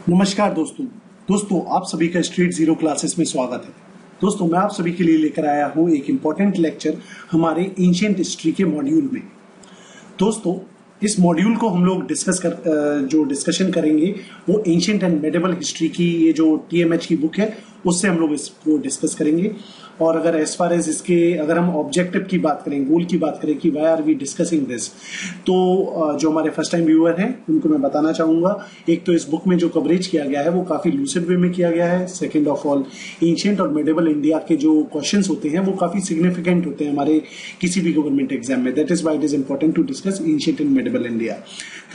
नमस्कार दोस्तों आप सभी का स्ट्रीट जीरो क्लासेस में स्वागत है। दोस्तों मैं आप सभी के लिए लेकर आया हूं एक इम्पॉर्टेंट लेक्चर हमारे एंशिएंट हिस्ट्री के मॉड्यूल में। दोस्तों इस मॉड्यूल को हम लोग जो डिस्कशन करेंगे वो एंशिएंट एंड मेडिवल हिस्ट्री की ये जो टीएमएच की बुक है उससे हम लोग इसको डिस्कस करेंगे। और अगर एज फार एज इसके अगर हम ऑब्जेक्टिव की बात करें, गोल की बात करें कि why are we discussing this, तो जो हमारे फर्स्ट टाइम व्यूअर हैं उनको मैं बताना चाहूंगा, एक तो इस बुक में जो कवरेज किया गया है वो काफी लूसिड वे में किया गया है। सेकेंड ऑफ ऑल, एंशिएंट और मेडिवल इंडिया के जो क्वेश्चंस होते हैं वो काफी सिग्निफिकेंट होते हैं हमारे किसी भी गवर्नमेंट एग्जाम में। That is why it is important to discuss ancient and medieval India.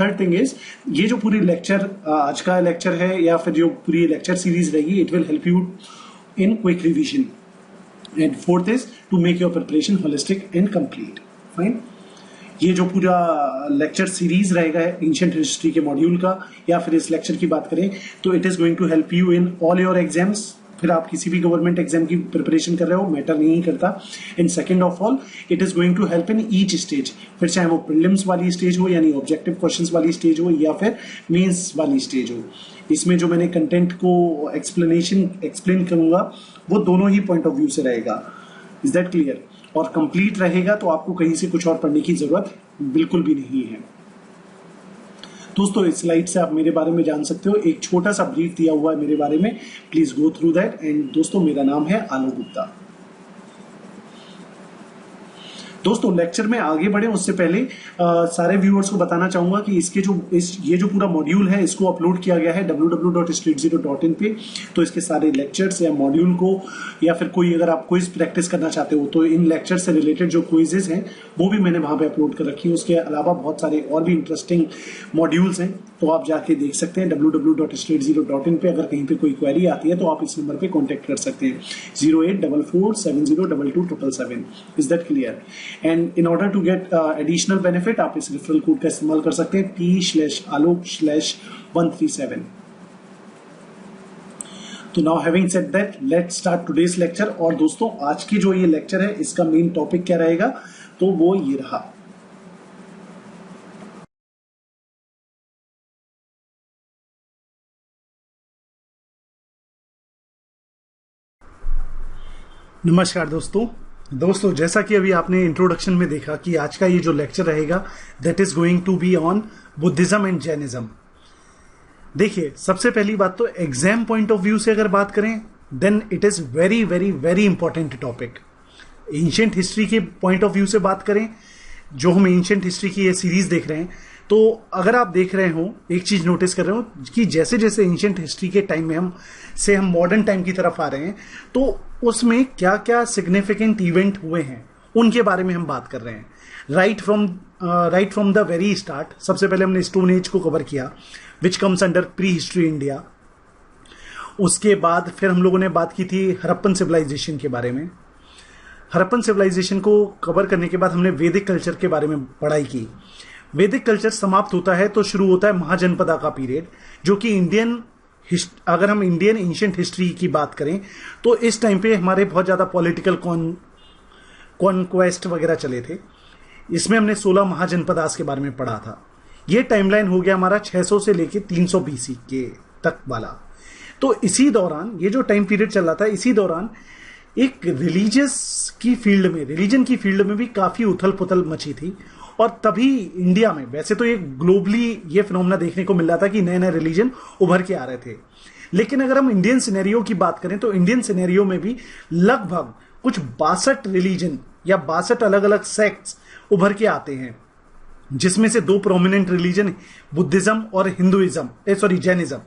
Third thing is, ये जो पूरी लेक्चर आज का लेक्चर है या फिर जो पूरी लेक्चर सीरीज रहेगी, it will help you in quick revision. And fourth is to make your preparation holistic and complete. Fine. ये जो पूरा लेक्चर सीरीज रहेगा एंशिएंट हिस्ट्री के मॉड्यूल का, या फिर इस लेक्चर की बात करें तो it is going to help you in all your exams. फिर आप किसी भी गवर्नमेंट एग्जाम की प्रिपरेशन कर रहे हो, मैटर नहीं करता। And second of all, it is going to help in each stage, फिर चाहे वो प्रीलिम्स वाली स्टेज हो यानी ऑब्जेक्टिव क्वेश्चंस वाली स्टेज हो या फिर मेंस वाली स्टेज हो। इसमें जो मैंने कंटेंट को एक्सप्लेन करूंगा वो दोनों ही पॉइंट ऑफ व्यू से रहेगा। Is that clear? और कंप्लीट रहेगा तो आपको कहीं से कुछ और पढ़ने की जरूरत बिल्कुल भी नहीं है। दोस्तों इस स्लाइड से आप मेरे बारे में जान सकते हो, एक छोटा सा ब्रीफ दिया हुआ है मेरे बारे में, please go through that. And दोस्तों मेरा नाम है आलोक गुप्ता। दोस्तों लेक्चर में आगे बढ़े उससे पहले सारे व्यूअर्स को बताना चाहूंगा कि ये जो पूरा मॉड्यूल है इसको अपलोड किया गया है www.streetzero.in पे। तो इसके सारे लेक्चर्स या मॉड्यूल को या फिर कोई अगर आप क्विज प्रैक्टिस करना चाहते हो तो इन लेक्चर से रिलेटेड जो क्विजेस हैं वो भी मैंने वहां पे अपलोड कर रखी है। उसके अलावा बहुत सारे और भी इंटरेस्टिंग मॉड्यूल्स हैं तो आप जाके देख सकते हैं www.streetzero.in पे। अगर कहीं पे कोई क्वेरी आती है तो आप इस नंबर पे कॉन्टेक्ट कर सकते हैं 0844702277। Is that clear? And in order to get additional benefit आप इस रेफरल कोड का इस्तेमाल कर सकते हैं T/alok/137। तो now having said that, let's start today's lecture. और दोस्तों आज की जो ये लेक्चर है इसका मेन टॉपिक क्या रहेगा, तो वो ये रहा। नमस्कार दोस्तों जैसा कि अभी आपने इंट्रोडक्शन में देखा कि आज का ये जो लेक्चर रहेगा that is going to be on Buddhism and Jainism. देखिए सबसे पहली बात तो एग्जाम पॉइंट ऑफ व्यू से अगर बात करें then it is very very very important topic. Ancient history के पॉइंट ऑफ व्यू से बात करें, जो हम एंशिएंट हिस्ट्री की ये सीरीज देख रहे हैं, तो अगर आप देख रहे हो एक चीज नोटिस कर रहे हो कि जैसे जैसे एंशिएंट हिस्ट्री के टाइम में हम मॉडर्न टाइम की तरफ आ रहे हैं तो उसमें क्या क्या सिग्निफिकेंट इवेंट हुए हैं उनके बारे में हम बात कर रहे हैं। Right from the very start, सबसे पहले हमने स्टोन एज को कवर किया which comes under pre history India. उसके बाद फिर हम लोगों ने बात की थी हड़प्पन सिविलाइजेशन के बारे में। हड़प्पन सिविलाइजेशन को कवर करने के बाद हमने वैदिक कल्चर के बारे में पढ़ाई की। वैदिक कल्चर समाप्त होता है तो शुरू होता है महाजनपदा का पीरियड, जो कि अगर हम इंडियन एंशिएंट हिस्ट्री की बात करें तो इस टाइम पे हमारे बहुत ज्यादा पॉलिटिकल कॉन्क्वेस्ट वगैरह चले थे। इसमें हमने 16 महाजनपदास के बारे में पढ़ा था। ये टाइमलाइन हो गया हमारा 600 से लेके 300 BC के तक वाला। तो इसी दौरान ये जो टाइम पीरियड चल रहा था, इसी दौरान एक रिलीजन की फील्ड में भी काफी उथल पुथल मची थी। और तभी इंडिया में, वैसे तो ये ग्लोबली ये फिनोमेना देखने को मिल रहा था कि नए नए रिलीजन उभर के आ रहे थे, लेकिन अगर हम इंडियन सिनेरियो की बात करें तो इंडियन सिनेरियो में भी लगभग कुछ 62 रिलीजन या 62 अलग अलग सेक्ट्स उभर के आते हैं, जिसमें से 2 प्रोमिनेंट रिलीजन बुद्धिज्म और जैनिज्म।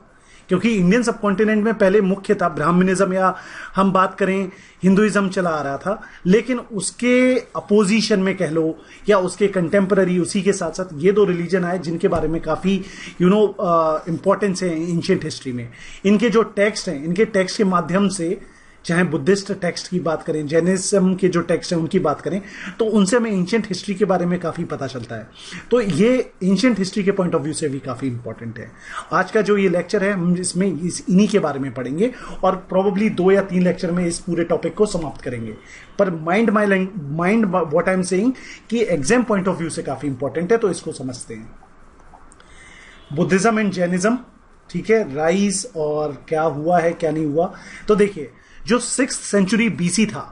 क्योंकि इंडियन सब कॉन्टिनेंट में पहले मुख्य था ब्राह्मणिज्म या हम बात करें हिंदुइज्म चला आ रहा था, लेकिन उसके अपोजिशन में कह लो या उसके कंटेम्पररी उसी के साथ साथ ये 2 रिलीजन आए जिनके बारे में काफी इंपॉर्टेंस है एंशिएंट हिस्ट्री में। इनके जो टेक्स्ट हैं, इनके टेक्स्ट के माध्यम से, चाहे बुद्धिस्ट टेक्स्ट की बात करें, जैनिज्म के जो टेक्स्ट हैं उनकी बात करें, तो उनसे हमें एंशिएंट हिस्ट्री के बारे में काफी पता चलता है। तो ये एंशिएंट हिस्ट्री के पॉइंट ऑफ व्यू से भी काफी इंपॉर्टेंट है। आज का जो ये लेक्चर है हम इसमें इन्हीं के बारे में पढ़ेंगे और प्रोबेबली 2 या 3 लेक्चर में इस पूरे टॉपिक को समाप्त करेंगे। पर mind what I am saying कि एग्जाम पॉइंट ऑफ व्यू से काफी इंपॉर्टेंट है, तो इसको समझते हैं। बुद्धिज्म एंड जैनिज्म ठीक है, राइज और क्या हुआ है क्या नहीं हुआ। तो देखिए जो 6th सेंचुरी बीसी था,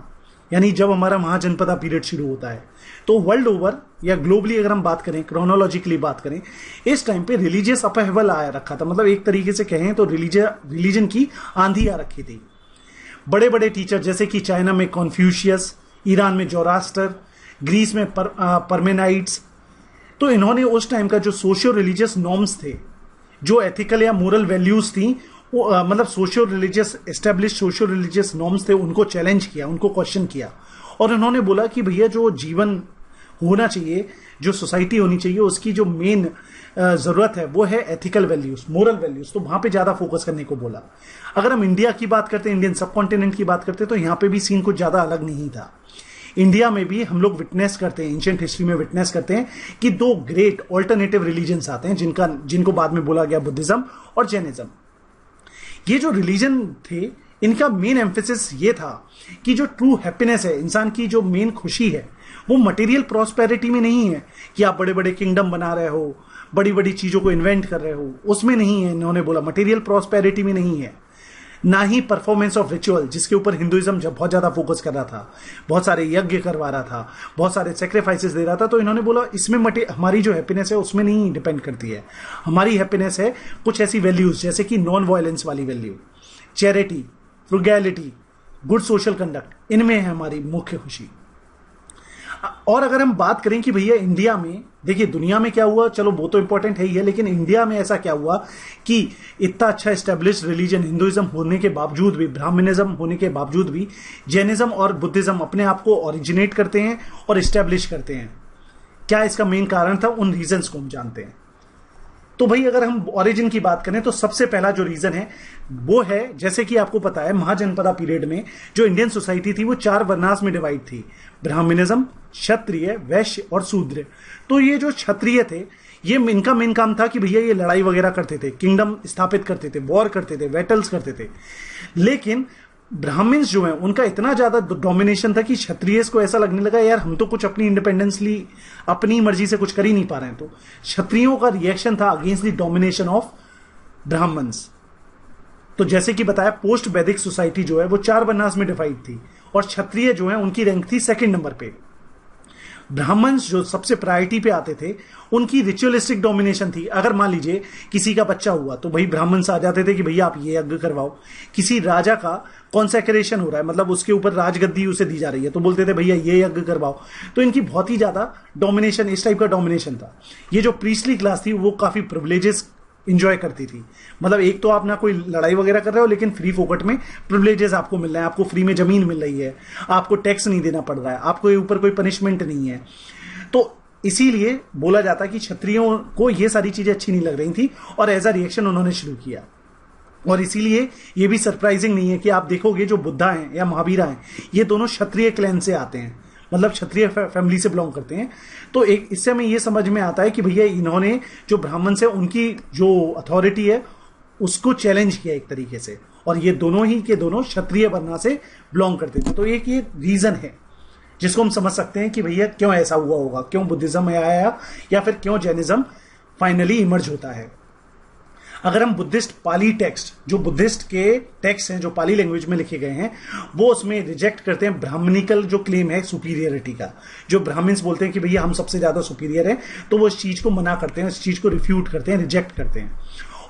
यानी जब हमारा महाजनपदा पीरियड शुरू होता है, तो वर्ल्ड ओवर या ग्लोबली अगर हम बात करें, क्रोनोलॉजिकली बात करें, इस टाइम पे रिलीजियस अपहेवल आया रखा था। मतलब एक तरीके से कहें तो रिलीजन की आंधी आ रखी थी। बड़े बड़े टीचर जैसे कि चाइना में कॉन्फ्यूशियस, ईरान में जोरास्टर, ग्रीस में परमेनाइट्स, तो इन्होंने उस टाइम का जो सोशियो रिलीजियस नॉर्म्स थे, जो एथिकल या मोरल वैल्यूज थी, मतलब socio religious establish socio religious norms थे, उनको चैलेंज किया, उनको क्वेश्चन किया। और उन्होंने बोला कि भैया जो जीवन होना चाहिए, जो सोसाइटी होनी चाहिए, उसकी जो मेन जरूरत है वो है एथिकल वैल्यूज, मोरल वैल्यूज। तो वहां पे ज्यादा फोकस करने को बोला। अगर हम इंडिया की बात करते हैं, इंडियन सब कॉन्टिनेंट की बात करते हैं, तो यहाँ पे भी सीन कुछ ज्यादा अलग नहीं था। इंडिया में भी हम लोग विटनेस करते हैं, एंशिएंट हिस्ट्री में विटनेस करते हैं कि 2 ग्रेट ऑल्टरनेटिव रिलीजन्स आते हैं, जिनको बाद में बोला गया बुद्धिज्म और जैनिज्म। ये जो रिलीजन थे, इनका मेन एम्फेसिस ये था कि जो ट्रू हैप्पीनेस है, इंसान की जो मेन खुशी है, वो मटेरियल प्रॉस्पेरिटी में नहीं है कि आप बड़े बड़े किंगडम बना रहे हो, बड़ी बड़ी चीजों को इन्वेंट कर रहे हो, उसमें नहीं है। इन्होंने बोला मटेरियल प्रॉस्पेरिटी में नहीं है, ना ही परफॉर्मेंस ऑफ रिचुअल, जिसके ऊपर हिंदुइज्म जब बहुत ज्यादा फोकस कर रहा था, बहुत सारे यज्ञ करवा रहा था, बहुत सारे सेक्रीफाइसेस दे रहा था। तो इन्होंने बोला इसमें हमारी जो हैप्पीनेस है उसमें नहीं डिपेंड करती है। हमारी हैप्पीनेस है कुछ ऐसी वैल्यूज जैसे कि नॉन वायलेंस वाली value, charity, frugality, good social conduct, इनमें है हमारी मुख्य खुशी। और अगर हम बात करें कि भैया इंडिया में, देखिए दुनिया में क्या हुआ, चलो वो तो इंपॉर्टेंट है ही है, लेकिन इंडिया में ऐसा क्या हुआ कि इतना अच्छा एस्टेब्लिश रिलीजन हिंदुइज्म होने के बावजूद भी, ब्राह्मणिज्म होने के बावजूद भी, जैनिज्म और बुद्धिज्म अपने आप को ओरिजिनेट करते हैं और एस्टेब्लिश करते हैं। क्या इसका मेन कारण था, उन रीजंस को हम जानते हैं। तो भाई अगर हम ओरिजिन की बात करें तो सबसे पहला जो रीजन है वो है, जैसे कि आपको पता है महाजनपदा पीरियड में जो इंडियन सोसाइटी थी वो 4 वर्णास में डिवाइड थी, ब्राह्मणिज्म, क्षत्रिय, वैश्य और शूद्र। तो ये जो क्षत्रिय थे, ये इनका मेन काम था कि भैया ये लड़ाई वगैरह करते थे, किंगडम स्थापित करते थे, वॉर करते थे, बैटल्स करते थे। लेकिन ब्राह्मण्स जो हैं उनका इतना ज्यादा डोमिनेशन था कि क्षत्रिय को ऐसा लगने लगा यार हम तो कुछ अपनी इंडिपेंडेंसली अपनी मर्जी से कुछ कर ही नहीं पा रहे हैं। तो क्षत्रियों का रिएक्शन था against the domination of Brahmins. तो जैसे कि बताया पोस्ट वैदिक सोसाइटी जो है वो 4 वर्णास में डिवाइड थी और क्षत्रिय जो है उनकी रैंक थी 2nd नंबर पे। ब्राह्मण्स जो सबसे प्रायोरिटी पे आते थे, उनकी रिचुअलिस्टिक डोमिनेशन थी। अगर मान लीजिए किसी का बच्चा हुआ तो भाई ब्राह्मण्स आ जाते थे कि भैया आप ये यज्ञ करवाओ। किसी राजा का कॉन्सेक्रेशन हो रहा है, मतलब उसके ऊपर राजगद्दी उसे दी जा रही है, तो बोलते थे भैया ये यज्ञ करवाओ। तो इनकी बहुत ही ज्यादा डोमिनेशन, इस टाइप का डोमिनेशन था। ये जो प्रीस्टली क्लास थी वो काफी प्रिविलेजेस इंजॉय करती थी। मतलब एक तो आप ना कोई लड़ाई वगैरह कर रहे हो, लेकिन फ्री फोकट में प्रिविलेजेस आपको मिल रहे हैं, आपको फ्री में जमीन मिल रही है, आपको टैक्स नहीं देना पड़ रहा है, आपको ऊपर कोई पनिशमेंट नहीं है। तो इसीलिए बोला जाता है कि क्षत्रियों को ये सारी चीजें अच्छी नहीं लग रही थी और एज अ रिएक्शन उन्होंने शुरू किया। और इसीलिए ये भी सरप्राइजिंग नहीं है कि आप देखोगे जो बुद्धा हैं या महावीरा हैं, ये दोनों क्षत्रिय क्लैन से आते हैं, मतलब क्षत्रिय फैमिली से बिलोंग करते हैं। तो एक इससे हमें ये समझ में आता है कि भैया इन्होंने जो ब्राह्मण से उनकी जो अथॉरिटी है उसको चैलेंज किया एक तरीके से, और ये दोनों ही के दोनों क्षत्रिय वर्णा से बिलोंग करते थे। तो एक ये रीजन है जिसको हम समझ सकते हैं कि भैया क्यों ऐसा हुआ होगा, क्यों बुद्धिज्म में आया या फिर क्यों जैनिज्म फाइनली इमर्ज होता है। अगर हम बुद्धिस्ट पाली टेक्स्ट, जो बुद्धिस्ट के टेक्स्ट हैं जो पाली लैंग्वेज में लिखे गए हैं, वो उसमें रिजेक्ट करते हैं ब्राह्मणिकल जो क्लेम है सुपीरियरिटी का। जो ब्राह्मण्स बोलते हैं कि भैया हम सबसे ज्यादा सुपीरियर हैं, तो वो इस चीज को मना करते हैं, इस चीज को रिफ्यूट करते हैं, रिजेक्ट करते हैं।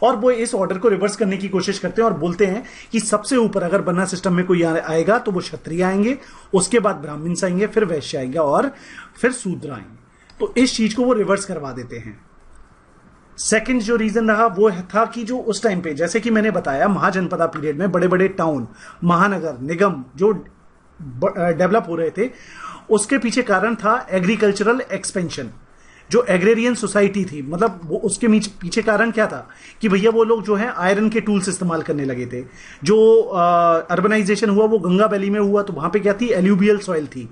और वो इस ऑर्डर को रिवर्स करने की कोशिश करते हैं और बोलते हैं कि सबसे ऊपर अगर वर्ना सिस्टम में कोई आएगा तो वो क्षत्रिय आएंगे, उसके बाद ब्राह्मण्स आएंगे, फिर वैश्य आएंगे और फिर शूद्र आएंगे। तो इस चीज को वो रिवर्स करवा देते हैं। सेकंड जो रीजन रहा वो था कि जो उस टाइम पे, जैसे कि मैंने बताया, महाजनपदा पीरियड में बड़े बड़े टाउन, महानगर, निगम जो डेवलप हो रहे थे, उसके पीछे कारण था एग्रीकल्चरल एक्सपेंशन। जो एग्रेरियन सोसाइटी थी, मतलब वो उसके पीछे कारण क्या था कि भैया वो लोग जो है आयरन के टूल्स इस्तेमाल करने लगे थे। जो अर्बनाइजेशन हुआ वो गंगा वैली में हुआ, तो वहां पे क्या थी, एल्यूवियल सॉइल थी।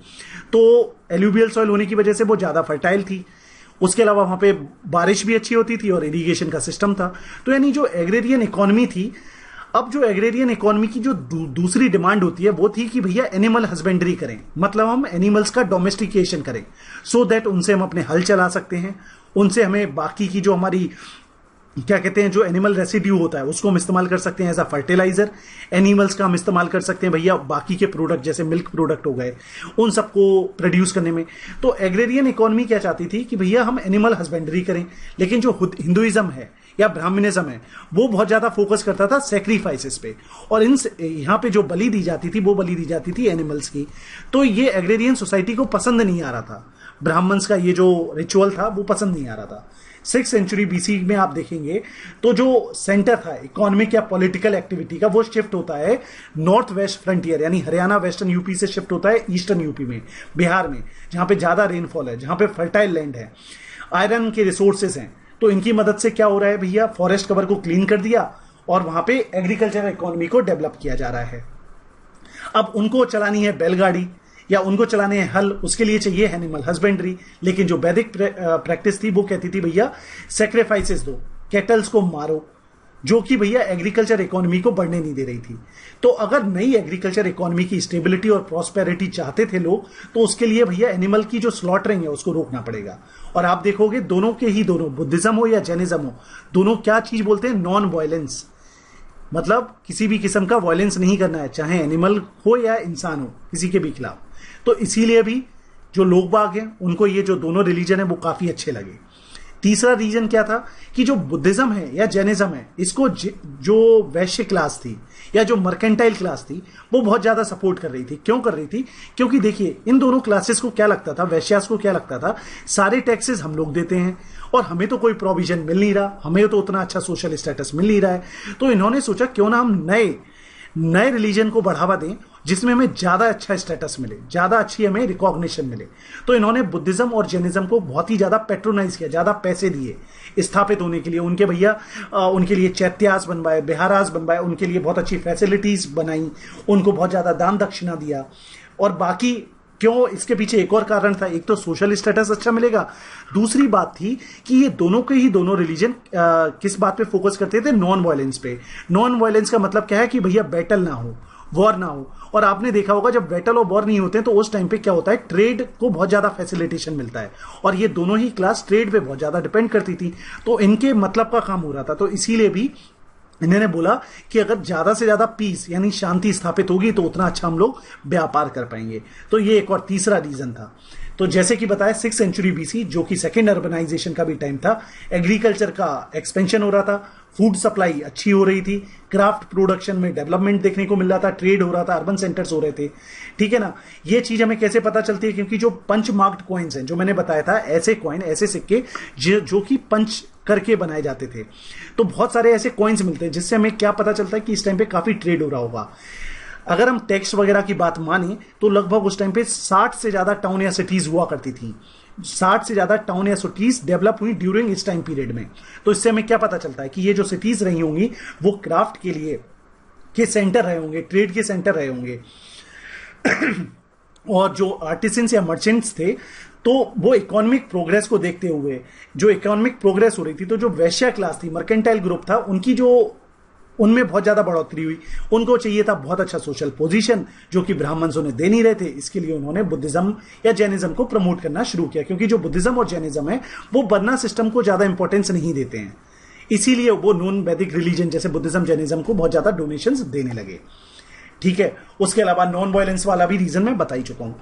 तो एल्यूवियल सॉइल होने की वजह से वो ज्यादा फर्टाइल थी। उसके अलावा वहां पे बारिश भी अच्छी होती थी और इरिगेशन का सिस्टम था। तो यानी जो एग्रेरियन इकोनॉमी थी, अब जो एग्रेरियन इकोनॉमी की जो दूसरी डिमांड होती है वो थी कि भैया एनिमल हस्बेंड्री करें, मतलब हम एनिमल्स का डोमेस्टिकेशन करें, सो दैट उनसे हम अपने हल चला सकते हैं, उनसे हमें बाकी की जो हमारी क्या कहते हैं, जो एनिमल रेसिड्यू होता है उसको हम इस्तेमाल कर सकते हैं एज अ फर्टिलाइजर। एनिमल्स का हम इस्तेमाल कर सकते हैं भैया बाकी के प्रोडक्ट जैसे मिल्क प्रोडक्ट हो गए उन सबको प्रोड्यूस करने में। तो एग्रेरियन इकोनॉमी क्या चाहती थी कि भैया हम एनिमल हस्बेंड्री करें, लेकिन जो हिंदुइज्म है या ब्राह्मणिज्म है वो बहुत ज्यादा फोकस करता था सेक्रीफाइसेस पे, और इन यहां पे जो बलि दी जाती थी वो बलि दी जाती थी एनिमल्स की। तो ये एग्रेरियन सोसाइटी को पसंद नहीं आ रहा था, ब्राह्मण्स का ये जो रिचुअल था वो पसंद नहीं आ रहा था। 6th सेंचुरी बीसी में आप देखेंगे तो जो सेंटर था इकोनॉमिक या पॉलिटिकल एक्टिविटी का वो शिफ्ट होता है नॉर्थ वेस्ट फ्रंटियर, यानी हरियाणा वेस्टर्न यूपी से शिफ्ट होता है ईस्टर्न यूपी में, बिहार में, जहां पे ज्यादा रेनफॉल है, जहां पे फर्टाइल लैंड है, आयरन के रिसोर्सेज हैं। तो इनकी मदद से क्या हो रहा है भैया, फॉरेस्ट कवर को क्लीन कर दिया और वहां पे एग्रीकल्चर इकोनॉमी को डेवलप किया जा रहा है। अब उनको चलानी है बैलगाड़ी या उनको चलाने हैं हल, उसके लिए चाहिए एनिमल हस्बेंड्री। लेकिन जो वैदिक प्रैक्टिस थी वो कहती थी भैया सेक्रीफाइसेस दो, कैटल्स को मारो, जो कि भैया एग्रीकल्चर इकोनॉमी को बढ़ने नहीं दे रही थी। तो अगर नई एग्रीकल्चर इकोनॉमी की स्टेबिलिटी और प्रॉस्पेरिटी चाहते थे लोग तो उसके लिए भैया एनिमल की जो स्लॉटरिंग है उसको रोकना पड़ेगा। और आप देखोगे दोनों के ही दोनों, बुद्धिज्म हो या जैनिज्म हो, दोनों क्या चीज बोलते हैं, नॉन वायलेंस, मतलब किसी भी किस्म का वायलेंस नहीं करना है, चाहे एनिमल हो या इंसान हो, किसी के भी खिलाफ। तो इसीलिए भी जो लोग बाग हैं उनको ये जो दोनों रिलीजन है वो काफी अच्छे लगे। तीसरा रीजन क्या था कि जो बुद्धिज्म है या जैनिज्म है इसको जो वैश्य क्लास थी या जो मर्केंटाइल क्लास थी वो बहुत ज्यादा सपोर्ट कर रही थी। क्यों कर रही थी, क्योंकि देखिए इन दोनों क्लासेस को क्या लगता था, वैश्यास को क्या लगता था, सारे टैक्सेस हम लोग देते हैं और हमें तो कोई प्रोविजन मिल नहीं रहा, हमें तो उतना अच्छा सोशल स्टेटस मिल नहीं रहा है। तो इन्होंने सोचा क्यों ना हम नए रिलीजन को बढ़ावा दें जिसमें हमें ज्यादा अच्छा स्टेटस मिले, ज्यादा अच्छी हमें रिकॉग्निशन मिले। तो इन्होंने बुद्धिज्म और जैनिज्म को बहुत ही ज्यादा पेट्रोनाइज किया, ज्यादा पैसे दिए स्थापित होने के लिए। उनके भैया उनके लिए चैत्यास बनवाए, बिहारास बनवाए, उनके लिए बहुत अच्छी फैसिलिटीज बनाई, उनको बहुत ज्यादा दान दक्षिणा दिया। और बाकी क्यों, इसके पीछे एक और कारण था, एक तो सोशल स्टेटस अच्छा मिलेगा, दूसरी बात थी कि ये दोनों के ही दोनों रिलीजन किस बात पे फोकस करते थे, नॉन वायलेंस पे। नॉन वायलेंस का मतलब क्या है कि भैया बैटल ना हो, वॉर ना हो। और आपने देखा होगा जब बैटल और वॉर नहीं होते हैं तो उस टाइम पे क्या होता है, ट्रेड को बहुत ज्यादा फैसिलिटेशन मिलता है, और ये दोनों ही क्लास ट्रेड पे बहुत ज्यादा डिपेंड करती थी। तो इनके मतलब का काम हो रहा था। तो इसीलिए भी इन्होंने बोला कि अगर ज्यादा से ज्यादा पीस यानी शांति स्थापित होगी तो उतना अच्छा हम लोग व्यापार कर पाएंगे। तो ये एक और तीसरा रीजन था। तो जैसे कि बताया 6th सेंचुरी बीसी जो कि सेकेंड अर्बनाइजेशन का भी टाइम था, एग्रीकल्चर का एक्सपेंशन हो रहा था, फूड सप्लाई अच्छी हो रही थी, क्राफ्ट प्रोडक्शन में डेवलपमेंट देखने को मिल रहा था, ट्रेड हो रहा था, अर्बन सेंटर्स हो रहे थे। ठीक है ना। ये चीज हमें कैसे पता चलती है, क्योंकि जो पंच मार्क्ड कॉइन्स हैं, जो मैंने बताया था, ऐसे कॉइन, ऐसे सिक्के जो कि पंच करके बनाए जाते थे, तो बहुत सारे ऐसे कॉइन्स मिलते हैं जिससे हमें क्या पता चलता है कि इस टाइम पे काफी ट्रेड हो रहा होगा। अगर हम टैक्स वगैरह की बात माने तो लगभग उस टाइम पे 60 से ज्यादा टाउन या सिटीज हुआ करती थी, 60 से ज्यादा टाउन या सिटीज डेवलप हुई ड्यूरिंग इस टाइम पीरियड में। तो इससे हमें क्या पता चलता है कि ये जो सिटीज रही होंगी वो क्राफ्ट के लिए के सेंटर रहे होंगे, ट्रेड के सेंटर रहे होंगे। और जो आर्टिसंस या मर्चेंट्स थे तो वो इकोनॉमिक प्रोग्रेस को देखते हुए, जो इकोनॉमिक प्रोग्रेस हो रही थी, तो जो वैश्य क्लास थी, मर्केंटाइल ग्रुप था, उनकी जो उनमें बहुत ज्यादा बढ़ोतरी हुई। उनको चाहिए था बहुत अच्छा सोशल पोजीशन जो कि ब्राह्मण्स उन्हें दे नहीं रहे थे। इसके लिए उन्होंने बुद्धिज्म या जैनिज्म को प्रमोट करना शुरू किया, क्योंकि जो बुद्धिज्म और जैनिज्म है वो वर्ना सिस्टम को ज्यादा इंपॉर्टेंस नहीं देते हैं, इसीलिए वो नॉन वैदिक रिलीजन जैसे बुद्धिज्म जैनिज्म को बहुत ज्यादा डोनेशंस देने लगे। ठीक है। उसके अलावा नॉन वायलेंस वाला भी रीजन मैं बता ही चुका हूं।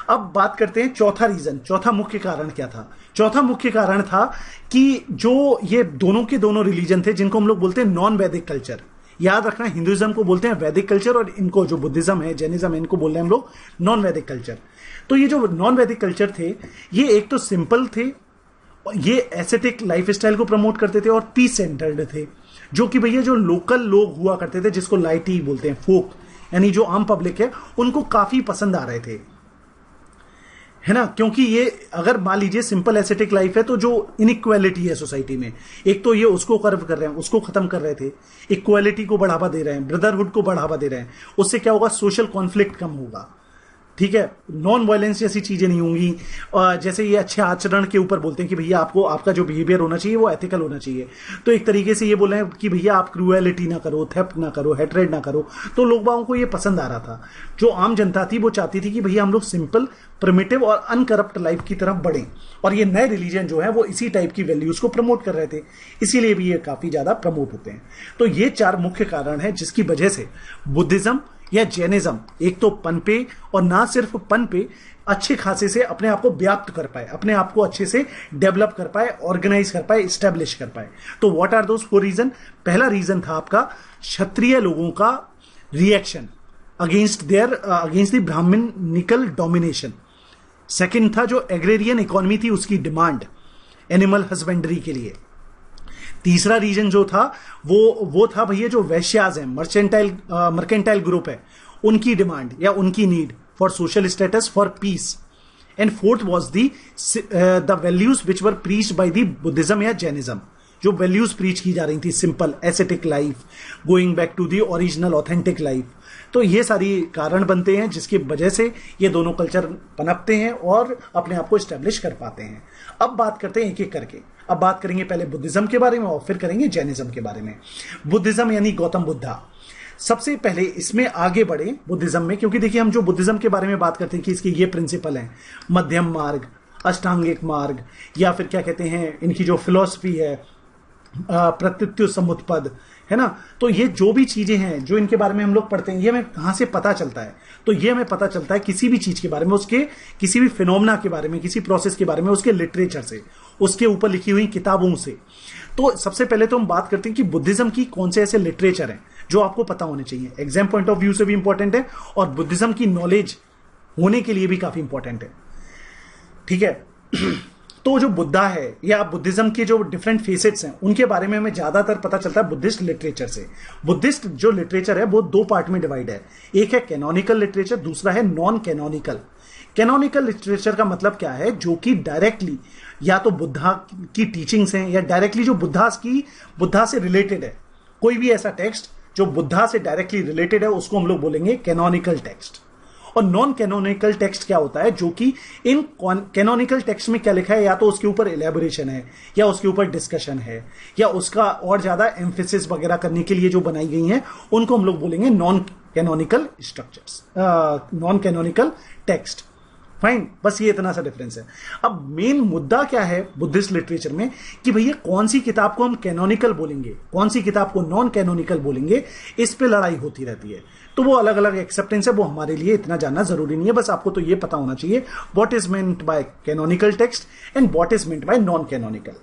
अब बात करते हैं चौथा रीजन, चौथा मुख्य कारण क्या था। चौथा मुख्य कारण था कि जो ये दोनों के दोनों रिलीजन थे जिनको हम लोग बोलते हैं नॉन वैदिक कल्चर। याद रखना, हिंदुइज्म को बोलते हैं वैदिक कल्चर और इनको जो बुद्धिज्म है, जैनिज्म है, इनको बोल रहे हैं हम लोग नॉन वैदिक कल्चर। तो ये जो नॉन वैदिक कल्चर थे ये एक तो सिंपल थे, ये एस्थेटिक लाइफस्टाइल को प्रमोट करते थे और पीस सेंटर्ड थे, जो कि भैया जो लोकल लोग हुआ करते थे जिसको लाइटी बोलते हैं, फोक, यानी जो आम पब्लिक है, उनको काफी पसंद आ रहे थे, है ना। क्योंकि ये अगर मान लीजिए सिंपल एस्थेटिक लाइफ है तो जो इनइक्वालिटी है सोसाइटी में, एक तो ये उसको कर्व कर रहे हैं, उसको खत्म कर रहे थे, इक्वालिटी को बढ़ावा दे रहे हैं, ब्रदरहुड को बढ़ावा दे रहे हैं, उससे क्या होगा, सोशल कॉन्फ्लिक्ट कम होगा, ठीक है, नॉन वायलेंस जैसी चीजें नहीं होंगी। जैसे ये अच्छे आचरण के ऊपर बोलते हैं कि भैया आपको आपका जो बिहेवियर होना चाहिए वो एथिकल होना चाहिए, तो एक तरीके से ये बोल रहे हैं कि भैया आप क्रूएलिटी ना करो, थेफ्ट ना करो, हेट्रेड ना करो। तो लोग बागों को ये पसंद आ रहा था। जो आम जनता थी वो चाहती थी कि भैया हम लोग सिंपल, प्रिमिटिव और अनकरप्ट लाइफ की तरफ बढ़ें, और ये नए रिलीजन जो है वो इसी टाइप की वैल्यूज को प्रमोट कर रहे थे, इसीलिए भी ये काफी ज्यादा प्रमोट होते हैं। तो ये 4 मुख्य कारण है जिसकी वजह से बुद्धिज्म या जैनिज्म एक तो पनपे, और ना सिर्फ पनपे, अच्छे खासे से अपने आप को व्याप्त कर पाए, अपने आप को अच्छे से डेवलप कर पाए, ऑर्गेनाइज कर पाए, स्टैब्लिश कर पाए। तो व्हाट आर दोस 4 रीजन? पहला रीजन था आपका क्षत्रिय लोगों का reaction against the Brahmanical domination. Second था जो एग्रेरियन इकोनॉमी थी उसकी डिमांड एनिमल हस्बेंड्री के लिए। तीसरा रीजन जो था वो था भैया जो वैश्याज हैं, मर्केंटाइल ग्रुप है, उनकी डिमांड या उनकी need for social status, for peace. And fourth was the values which were preached by the Buddhism या जैनिज्म, जो वैल्यूज प्रीच की जा रही थी, simple ascetic life, going back to the original authentic life. तो ये सारी कारण बनते हैं जिसकी वजह से ये दोनों कल्चर पनपते हैं और अपने आप को स्टैब्लिश कर पाते हैं। अब बात करते हैं एक एक करके। अब बात करेंगे पहले बुद्धिज्म के बारे में और फिर करेंगे जैनिज्म के बारे में। बुद्धिज्म यानी गौतम बुद्धा। सबसे पहले इसमें आगे बढ़े बुद्धिज्म में, क्योंकि देखिए हम जो बुद्धिज्म के बारे में बात करते हैं कि इसके ये प्रिंसिपल हैं, मध्यम मार्ग, अष्टांगिक मार्ग, या फिर क्या कहते हैं इनकी जो फिलॉसफी है प्रत्युत्व समुत्पद, है ना। तो ये जो भी चीजें हैं जो इनके बारे में हम लोग पढ़ते हैं, ये हमें कहां से पता चलता है? तो ये हमें पता चलता है किसी भी चीज के बारे में, उसके किसी भी फिनोमेना के बारे में, किसी प्रोसेस के बारे में, उसके लिटरेचर से, उसके ऊपर लिखी हुई किताबों से। तो सबसे पहले तो हम बात करते हैं कि बुद्धिज्म की कौन से ऐसे लिटरेचर हैं जो आपको पता होने चाहिए। एग्जाम पॉइंट ऑफ व्यू से भी इंपॉर्टेंट है और बुद्धिज्म की नॉलेज होने के लिए भी काफी इंपॉर्टेंट है, ठीक है। तो जो बुद्धा है या बुद्धिज्म के जो डिफरेंट फेसेट्स हैं उनके बारे में हमें ज्यादातर पता चलता है बुद्धिस्ट लिटरेचर से। बुद्धिस्ट जो लिटरेचर है वो 2 पार्ट में डिवाइड है, एक है कैनोनिकल लिटरेचर, दूसरा है नॉन कैनोनिकल। कैनोनिकल लिटरेचर का मतलब क्या है? जो कि डायरेक्टली या तो बुद्धा की टीचिंग्स हैं या डायरेक्टली जो बुद्धा से रिलेटेड है, कोई भी ऐसा टेक्स्ट जो बुद्धा से डायरेक्टली रिलेटेड है उसको हम लोग बोलेंगे कैनोनिकल टेक्स्ट। और नॉन कैनोनिकल टेक्स्ट क्या होता है? जो कि इन कैनोनिकल टेक्स्ट में क्या लिखा है, या तो उसके ऊपर इलेबोरेशन है, या उसके ऊपर डिस्कशन है, या उसका और ज्यादा एम्फेसिस वगैरह करने के लिए जो बनाई गई हैं उनको हम लोग बोलेंगे non canonical structures, non canonical text. Fine, बस ये इतना सा डिफरेंस है। अब मेन मुद्दा क्या है बुद्धिस्ट लिटरेचर में कि भैया कौन सी किताब को हम कैनोनिकल बोलेंगे, कौन सी किताब को नॉन कैनोनिकल बोलेंगे, इस पे लड़ाई होती रहती है। तो वो अलग अलग एक्सेप्टेंस है, वो हमारे लिए इतना जानना जरूरी नहीं है। बस आपको तो ये पता होना चाहिए what is meant bye canonical text and what is meant bye non canonical.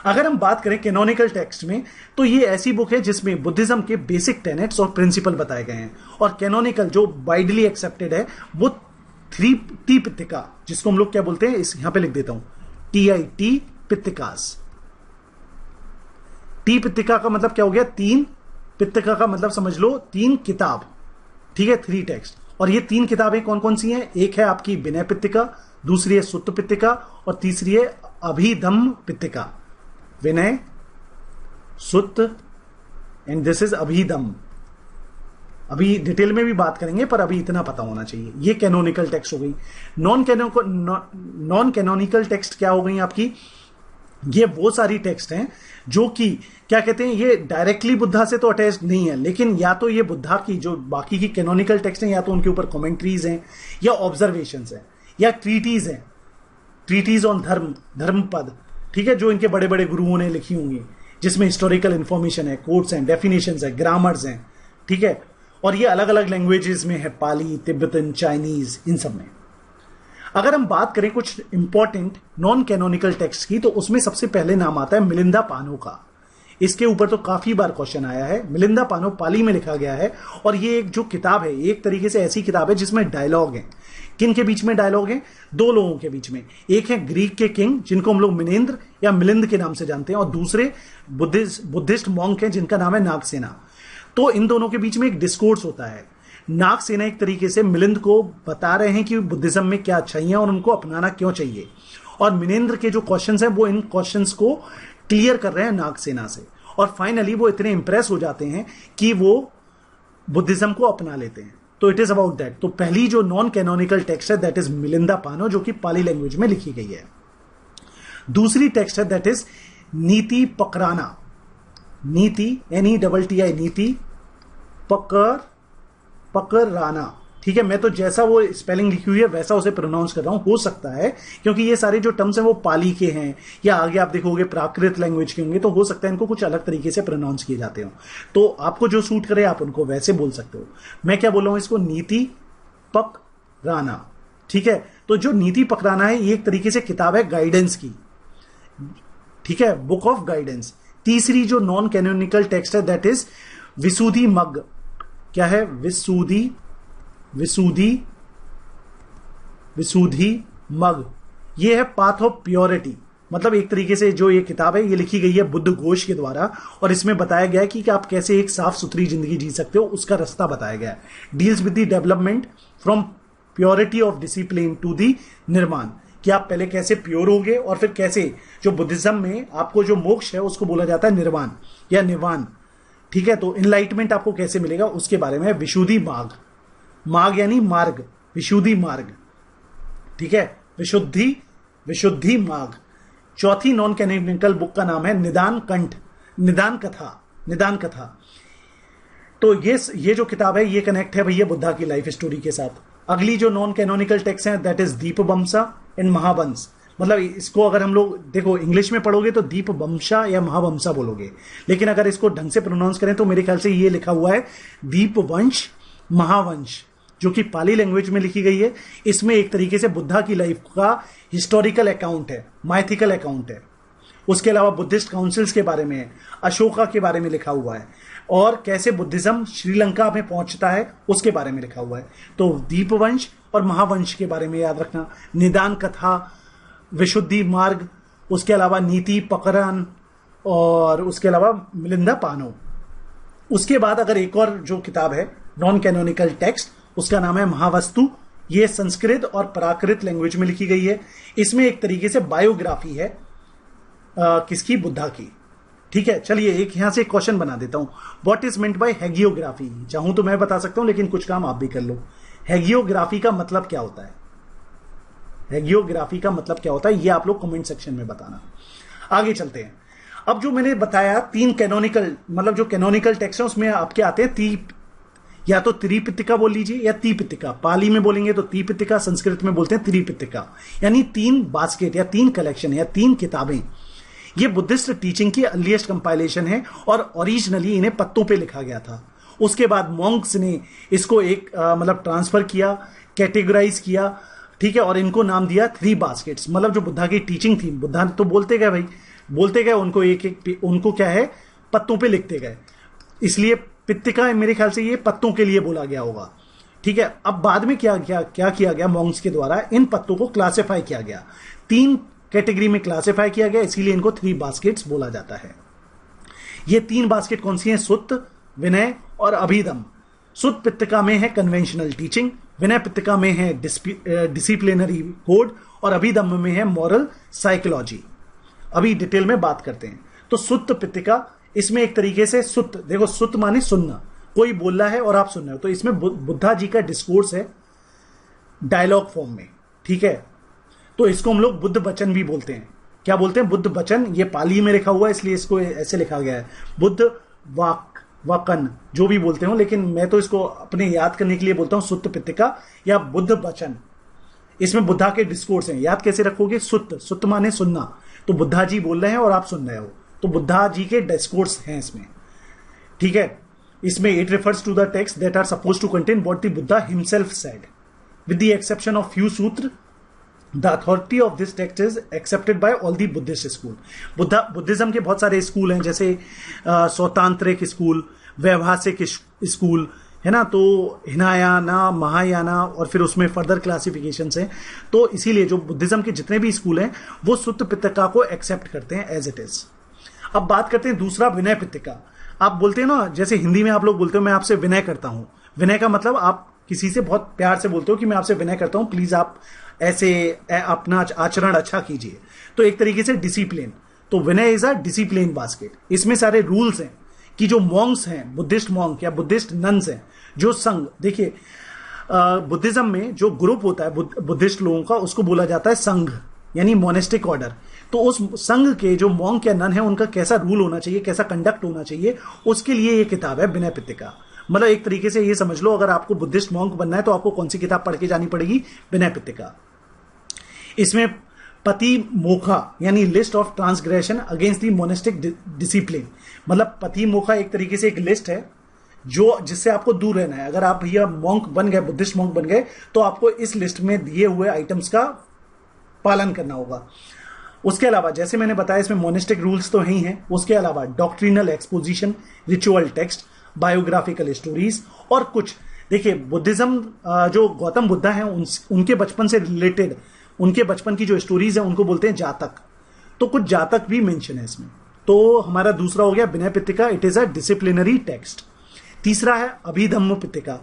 अगर हम बात करें कैनोनिकल टेक्स्ट में, तो ये ऐसी बुक है जिसमें बुद्धिज्म के बेसिक टेनेट्स और प्रिंसिपल बताए गए हैं। और कैनोनिकल जो वाइडली एक्सेप्टेड है वो टी पित्तिका, जिसको हम लोग क्या बोलते हैं, इस यहां पे लिख देता हूं, TIT पित्तिकास। टी पित्तिका का मतलब क्या हो गया? 3। पित्तिका का मतलब समझ लो 3 किताब, ठीक है, 3 टेक्स्ट। और ये 3 किताबें कौन कौन सी हैं? एक है आपकी विनय पित्तिका, दूसरी है सुत्त पित्तिका और तीसरी है अभिधम्म पित्तिका। विनय, सुत्त एंड दिस इज अभिधम्म। अभी डिटेल में भी बात करेंगे पर अभी इतना पता होना चाहिए। ये कैनोनिकल टेक्स्ट हो गई। नॉन कैनोनिकल टेक्स्ट क्या हो गई आपकी? ये वो सारी टेक्स्ट हैं जो कि क्या कहते हैं, ये डायरेक्टली बुद्धा से तो अटैच नहीं है, लेकिन या तो ये बुद्धा की जो बाकी की कैनोनिकल टेक्स्ट हैं या तो उनके ऊपर कमेंट्रीज हैं या ऑब्जर्वेशंस हैं या ट्रीटीज हैं, ट्रीटीज ऑन धर्म पद, ठीक है, जो इनके बड़े बड़े गुरुओं ने लिखी होंगी, जिसमें हिस्टोरिकल इंफॉर्मेशन है, कोट्स हैं, डेफिनेशंस है, ग्रामर्स हैं, ठीक है। और ये अलग अलग लैंग्वेजेस में है, पाली, तिब्बतन, चाइनीज, इन सब में। अगर हम बात करें कुछ इंपॉर्टेंट नॉन कैनोनिकल टेक्स्ट की, तो उसमें सबसे पहले नाम आता है मिलिंदा पानो का। इसके ऊपर तो काफी बार क्वेश्चन आया है। मिलिंदा पानो पाली में लिखा गया है और ये एक जो किताब है, एक तरीके से ऐसी किताब है जिसमें डायलॉग है। किन के बीच में डायलॉग है? 2 लोगों के बीच में। एक है ग्रीक के किंग जिनको हम लोग मिनेंद्र या मिलिंद के नाम से जानते हैं, और दूसरे बुद्धिस्ट मॉन्क हैं जिनका नाम है नागसेना। तो इन दोनों के बीच में एक डिस्कोर्स होता है। नागसेना एक तरीके से मिलिंद को बता रहे हैं कि बुद्धिज्म में क्या अच्छाइयां और उनको अपनाना क्यों चाहिए, और मिनेंद्र के जो क्वेश्चंस हैं वो इन क्वेश्चंस को क्लियर कर रहे हैं नागसेना से। और फाइनली वो इतने इंप्रेस हो जाते हैं कि वो बुद्धिज्म को अपना लेते हैं। तो इट इज अबाउट दैट। तो पहली जो नॉन कैनोनिकल टेक्स्ट है दैट इज मिलिंदा पानो, जो कि पाली लैंग्वेज में लिखी गई है। दूसरी टेक्स्ट है दैट इज नीति पकराना, नीति NETTI, नीति पकराना। ठीक है, मैं तो जैसा वो स्पेलिंग लिखी हुई है वैसा उसे प्रोनाउंस कर रहा हूं। हो सकता है क्योंकि ये सारे जो टर्म्स हैं वो पाली के हैं या आगे आप देखोगे प्राकृत लैंग्वेज के होंगे, तो हो सकता है इनको कुछ अलग तरीके से प्रोनाउंस किए जाते हो। तो आपको जो सूट करे आप उनको वैसे बोल सकते हो। मैं क्या बोल रहा हूं इसको, नीति पकराना। ठीक है, तो जो नीति पकराना है ये एक तरीके से किताब है गाइडेंस की। ठीक है, बुक ऑफ गाइडेंस। तीसरी जो नॉन कैनोनिकल टेक्स्ट है दैट इज विशुद्धि मग। क्या है, विशुद्धि मग। ये है पाथ ऑफ प्योरिटी। मतलब एक तरीके से जो ये किताब है ये लिखी गई है बुद्ध घोष के द्वारा, और इसमें बताया गया है कि आप कैसे एक साफ सुथरी जिंदगी जी सकते हो, उसका रास्ता बताया गया है। Deals with the development from purity of discipline to the निर्माण, कि आप पहले कैसे प्योर होगे और फिर कैसे, जो बुद्धिज्म में आपको जो मोक्ष है उसको बोला जाता है निर्वाण या निवान। ठीक है, तो इनलाइटमेंट आपको कैसे मिलेगा उसके बारे में। विशुद्धि मार्ग, मार्ग यानी मार्ग, विशुद्धि मार्ग। ठीक है, विशुद्धि मार्ग। चौथी नॉन कैनोनिकल बुक का नाम है निदान कंठ, निदान कथा। तो ये जो किताब है ये कनेक्ट है भैया बुद्धा की लाइफ स्टोरी के साथ। अगली जो नॉन कैनोनिकल टेक्स्ट है that is Dipavamsa and Mahavamsa. मतलब इसको अगर हम लोग देखो इंग्लिश में पढ़ोगे तो दीपवंशा या महावंशा बोलोगे, लेकिन अगर इसको ढंग से प्रोनाउंस करें तो मेरे ख्याल से ये लिखा हुआ है दीपवंश महावंश, जो कि पाली लैंग्वेज में लिखी गई है। इसमें एक तरीके से बुद्धा की लाइफ का हिस्टोरिकल अकाउंट है, माइथिकल अकाउंट है। उसके अलावा बुद्धिस्ट काउंसिल्स के बारे में, अशोका के बारे में लिखा हुआ है, और कैसे बुद्धिज्म श्रीलंका में पहुंचता है उसके बारे में लिखा हुआ है। तो दीपवंश और महावंश के बारे में याद रखना, निदान कथा, विशुद्धि मार्ग, उसके अलावा नीति पकड़न, और उसके अलावा मिलिंदा पानो। उसके बाद अगर एक और जो किताब है नॉन कैनोनिकल टेक्स्ट, उसका नाम है महावस्तु। ये संस्कृत और प्राकृत लैंग्वेज में लिखी गई है। इसमें एक तरीके से बायोग्राफी है किसकी, बुद्धा की। ठीक है, चलिए एक यहां से एक क्वेश्चन बना देता हूं। What is meant by hagiography? चाहूं तो मैं बता सकता हूं, लेकिन कुछ काम आप भी कर लो। हैगियोग्राफी का मतलब क्या होता है? हैगियोग्राफी का मतलब क्या होता है ये आप लोग कमेंट सेक्शन में बताना। आगे चलते हैं। अब जो मैंने बताया तीन कैनोनिकल, मतलब जो कैनोनिकल टेक्स्ट है उसमें आपके आते हैं या तो त्रिपिटका बोल लीजिए या तिपिटका। पाली में बोलेंगे तो तिपिटका, संस्कृत में बोलते हैं त्रिपिटका, यानी तीन बास्केट या तीन कलेक्शन या तीन किताबें। ये बुद्धिस्ट टीचिंग की अर्लीस्ट कंपाइलेशन है और ओरिजिनली इन्हें पत्तों पे लिखा गया था। उसके बाद मॉन्क्स ने इसको एक मतलब ट्रांसफर किया, कैटेगराइज किया, ठीक है, और इनको नाम दिया थ्री बास्केट्स। मतलब जो बुद्धा की टीचिंग थी, बुद्धा तो बोलते गए भाई, बोलते गए, उनको एक एक उनको क्या है पत्तों पे लिखते गए, इसलिए पित्तिका मेरे ख्याल से ये पत्तों के लिए बोला गया होगा। ठीक है, अब बाद में क्या किया गया मॉन्क्स के द्वारा, इन पत्तों को क्लासिफाई किया गया, तीन कैटेगरी में क्लासिफाई किया गया, इसीलिए इनको थ्री बास्केट्स बोला जाता है। ये तीन बास्केट कौन सी हैं? सुत्त, विनय और अभिधम। सुत्त पित्तिका में है कन्वेंशनल टीचिंग, विनय पित्तिका में है डिसिप्लिनरी कोड, और अभिधम में है मॉरल साइकोलॉजी। अभी डिटेल में बात करते हैं। तो सुत्त पित्तिका, इसमें एक तरीके से सुत्त, देखो सुत्त माने सुनना, कोई बोल रहा है और आप सुन रहे हो, तो इसमें बुद्धा जी का डिस्कोर्स है डायलॉग फॉर्म में। ठीक है, तो इसको हम लोग बुद्ध वचन भी बोलते हैं। क्या बोलते हैं? बुद्ध वचन। ये पाली में लिखा हुआ है इसलिए इसको ऐसे लिखा गया है, बुद्ध वाकन, जो भी बोलते हो, लेकिन मैं तो इसको अपने याद करने के लिए बोलता हूं सुत्त पित्तिका या बुद्ध वचन। इसमें बुद्धा के डिस्कोर्स हैं। याद कैसे रखोगे? सुत्त माने सुनना, तो बुद्धा जी बोल रहे हैं और आप सुन रहे हो, तो बुद्धा जी के डिस्कोर्स हैं इसमें। ठीक है, इसमें it refers to the text that are suppose to contain what the Buddha himself said with the exception of few sutra. The authority of this text is accepted by all the Buddhist school. Buddhism के बहुत सारे school हैं, जैसे सौतांत्रिक school, वैभाषिक school है ना, तो हिनायाना, महायाना, और फिर उसमें फर्दर क्लासिफिकेशन हैं। तो इसीलिए जो बुद्धिज्म के जितने भी स्कूल हैं वो सुत्त पित्तिका को एक्सेप्ट करते हैं एज इट इज। अब बात करते हैं दूसरा, विनय पित्तिका। आप बोलते हैं ना, जैसे हिंदी में आप लोग बोलते हो मैं आपसे विनय करता हूं। विनय का मतलब आप किसी से बहुत प्यार से बोलते हो कि मैं आपसे विनय करता हूं, प्लीज आप ऐसे अपना आचरण अच्छा कीजिए। तो एक तरीके से डिसिप्लिन, तो विनय इज अ डिसिप्लिन बास्केट। इसमें सारे रूल्स हैं कि जो मॉन्क्स हैं, बुद्धिस्ट मॉन्क या बुद्धिस्ट नन्स हैं, जो संघ, देखिए बुद्धिज्म में जो ग्रुप होता है बुद्धिस्ट लोगों का, उसको बोला जाता है संघ, यानी मोनेस्टिक ऑर्डर। तो उस संघ के जो मॉन्क या नन है उनका कैसा रूल होना चाहिए, कैसा कंडक्ट होना चाहिए, उसके लिए ये किताब है विनय पिटका। मतलब एक तरीके से ये समझ लो, अगर आपको बुद्धिस्ट मॉन्क बनना है तो आपको कौन सी किताब पढ़ के जानी पड़ेगी, विनय पिटका। इसमें पति मोखा यानी list of transgression against the monastic discipline, मतलब पति मोखा एक तरीके से एक लिस्ट है जो जिससे आपको दूर रहना है। अगर आप भैया मॉन्क बन गए, बुद्धिस्ट मॉन्क बन गए, तो आपको इस लिस्ट में दिए हुए आइटम्स का पालन करना होगा। उसके अलावा जैसे मैंने बताया इसमें मोनेस्टिक रूल्स तो ही हैं, उसके अलावा doctrinal exposition, ritual text, biographical stories और कुछ, देखिए बुद्धिज्म जो गौतम बुद्धा हैं उनके बचपन से रिलेटेड, उनके बचपन की जो स्टोरीज हैं उनको बोलते हैं जातक, तो कुछ जातक भी मेंशन है इसमें। तो हमारा दूसरा हो गया Vinaya Pitaka, it is a disciplinary text. तीसरा है अभिधम्म पिटका,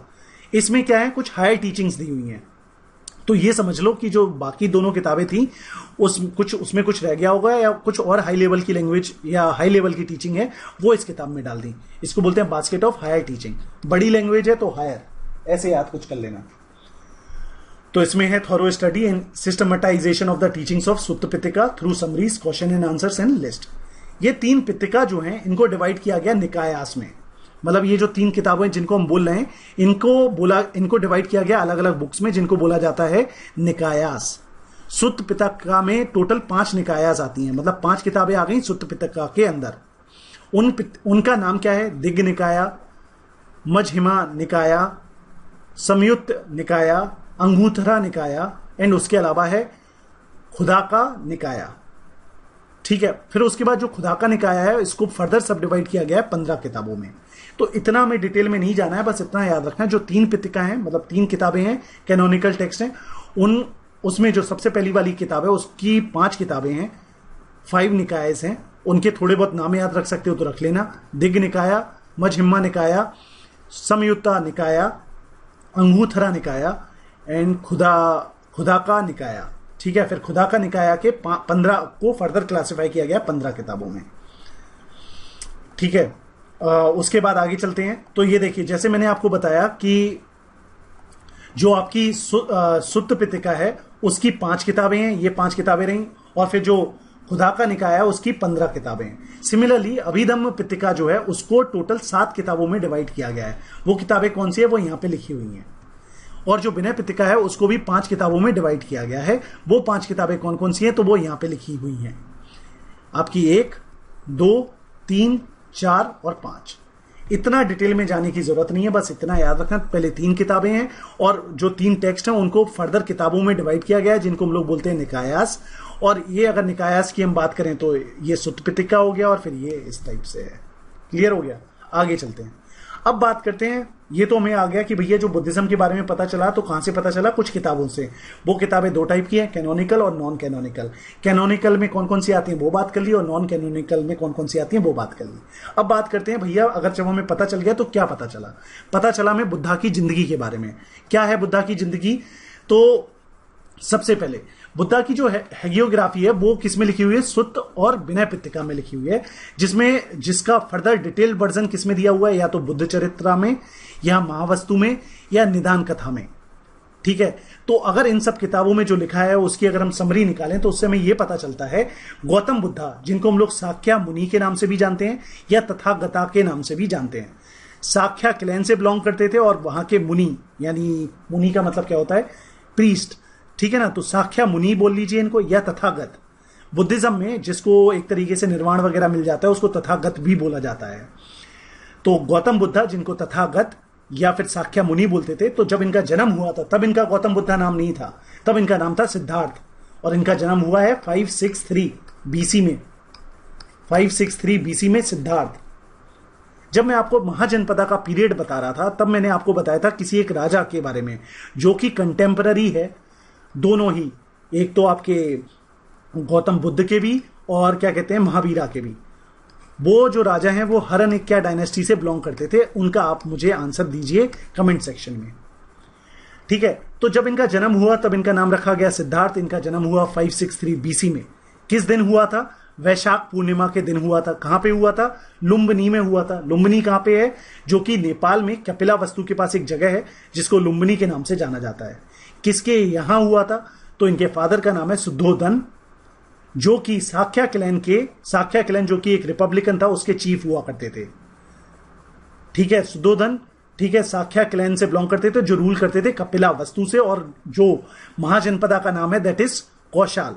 इसमें क्या है, कुछ हायर टीचिंग्स दी हुई हैं। तो ये समझ लो कि जो बाकी दोनों किताबें थी उसमें कुछ रह गया होगा, या कुछ और हाई लेवल की लैंग्वेज या हाई लेवल की टीचिंग है वो इस किताब में डाल दी। इसको बोलते हैं बास्केट ऑफ हायर टीचिंग। बड़ी लैंग्वेज है तो हायर, ऐसे याद कुछ कर लेना। तो इसमें है thorough study and सिस्टमेटाइजेशन of the teachings of Sutta Pitaka through summaries, question and answers and list. ये 3 पिटका जो हैं इनको डिवाइड किया गया निकायास में। मतलब ये जो 3 किताबें जिनको हम बोल रहे हैं इनको डिवाइड किया गया अलग अलग बुक्स में, जिनको बोला जाता है निकायास। सुत्त पिटका में टोटल 5 निकायास आती हैं, मतलब 5 किताबें आ गई सुत्त पिटका के अंदर। उनका नाम क्या है, दिग्ग निकाया, मजहिमा निकाया, संयुक्त निकाया, अंगूथरा निकाया एंड उसके अलावा है खुदा का निकाया। ठीक है, फिर उसके बाद जो खुदा का निकाया है इसको फर्दर सब डिवाइड किया गया है 15 किताबों में। तो इतना हमें डिटेल में नहीं जाना है, बस इतना याद रखना है जो 3 पिटका हैं, मतलब 3 किताबें हैं, कैनोनिकल टेक्स्ट हैं, उसमें जो सबसे पहली वाली किताब है उसकी 5 किताबें हैं, 5 निकायस हैं। उनके थोड़े बहुत नाम याद रख सकते हो तो रख लेना, दिग्ग निकाया, मजहिमा निकाया, समयुत्ता निकाया, अंगूथरा निकाया एंड खुदा का निकाया। ठीक है, फिर खुदा का निकाया के 15 को फर्दर क्लासिफाई किया गया 15 किताबों में। ठीक है, उसके बाद आगे चलते हैं। तो ये देखिए, जैसे मैंने आपको बताया कि जो आपकी सुत्त पिटका है उसकी 5 किताबें हैं, ये 5 किताबें रहीं, और फिर जो खुदा का निकाया है उसकी 15 किताबें हैं। सिमिलरली अभिधम्म पिटका जो है उसको टोटल 7 किताबों में डिवाइड किया गया है। वो किताबें कौन सी है वो यहाँ पे लिखी हुई हैं। और जो विनय पिटका है उसको भी 5 किताबों में डिवाइड किया गया है। वो 5 किताबें कौन कौन सी हैं तो वो यहाँ पे लिखी हुई हैं आपकी, 1, 2, 3, 4 और 5। इतना डिटेल में जाने की जरूरत नहीं है, बस इतना याद रखना, पहले 3 किताबें हैं और जो 3 टेक्स्ट हैं उनको फर्दर किताबों में डिवाइड किया गया है, जिनको हम लोग बोलते हैं निकायास। और ये अगर निकायास की हम बात करें तो ये सुत्त पिटका हो गया और फिर ये इस टाइप से है। क्लियर हो गया? आगे चलते हैं। अब बात करते हैं, ये तो हमें आ गया कि भैया जो बुद्धिज्म के बारे में पता चला, तो कहां से पता चला? कुछ किताबों से। वो किताबें 2 टाइप की हैं, कैनोनिकल और नॉन कैनोनिकल। कैनोनिकल में कौन कौन सी आती हैं वो बात कर ली, और नॉन कैनोनिकल में कौन कौन सी आती हैं वो बात कर ली। अब बात करते हैं भैया, अगर जब हमें पता चल गया तो क्या पता चला? पता चला हमें बुद्धा की जिंदगी के बारे में। क्या है बुद्धा की जिंदगी? तो सबसे पहले बुद्धा की जो हैगियोग्राफी है वो किसमें लिखी हुई है? सुत्त और विनय पिटका में लिखी हुई है, जिसका फर्दर डिटेल्ड वर्जन किसमें दिया हुआ है? या तो बुद्ध चरित्रा में, या महावस्तु में, या निदान कथा में। ठीक है, तो अगर इन सब किताबों में जो लिखा है उसकी अगर हम समरी निकालें तो उससे हमें यह पता चलता है गौतम बुद्धा, जिनको हम लोग साख्या मुनि के नाम से भी जानते हैं या तथागता के नाम से भी जानते हैं। साख्या क्लैन से बिलोंग करते थे और वहां के मुनि, यानी मुनि का मतलब क्या होता है? प्रीस्ट। ठीक है ना, तो साख्या मुनि बोल लीजिए इनको, या तथागत। बुद्धिज्म में जिसको एक तरीके से निर्वाण वगैरह मिल जाता है उसको तथागत भी बोला जाता है। तो गौतम बुद्धा, जिनको तथागत या फिर साख्या मुनि बोलते थे, तो जब इनका जन्म हुआ था तब इनका गौतम बुद्धा नाम नहीं था, तब इनका नाम था सिद्धार्थ। और इनका जन्म हुआ है 563 बीसी में। 563 बीसी में सिद्धार्थ। जब मैं आपको महाजनपदा का पीरियड बता रहा था तब मैंने आपको बताया था किसी एक राजा के बारे में जो कि कंटेम्पररी है, दोनों ही, एक तो आपके गौतम बुद्ध के भी और क्या कहते हैं महावीरा के भी। वो जो राजा हैं वो हरनिक्या डायनेस्टी से बिलोंग करते थे। उनका आप मुझे आंसर दीजिए कमेंट सेक्शन में। ठीक है, तो जब इनका जन्म हुआ तब इनका नाम रखा गया सिद्धार्थ। इनका जन्म हुआ 563 बीसी में। किस दिन हुआ था? वैशाख पूर्णिमा के दिन हुआ था। कहां पे हुआ था? लुम्बिनी में हुआ था। लुम्बिनी कहां पे है? जो कि नेपाल में कपिलावस्तु के पास एक जगह है जिसको लुम्बिनी के नाम से जाना जाता है। किसके यहां हुआ था? तो इनके फादर का नाम है शुद्धोधन, जो कि साख्या क्लैन जो कि एक रिपब्लिकन था उसके चीफ हुआ करते थे। ठीक है, शुद्धोधन, ठीक है, साख्या क्लैन से बिलोंग करते थे, जो रूल करते थे कपिलावस्तु से, और जो महाजनपदा का नाम है दैट इज कौशाल।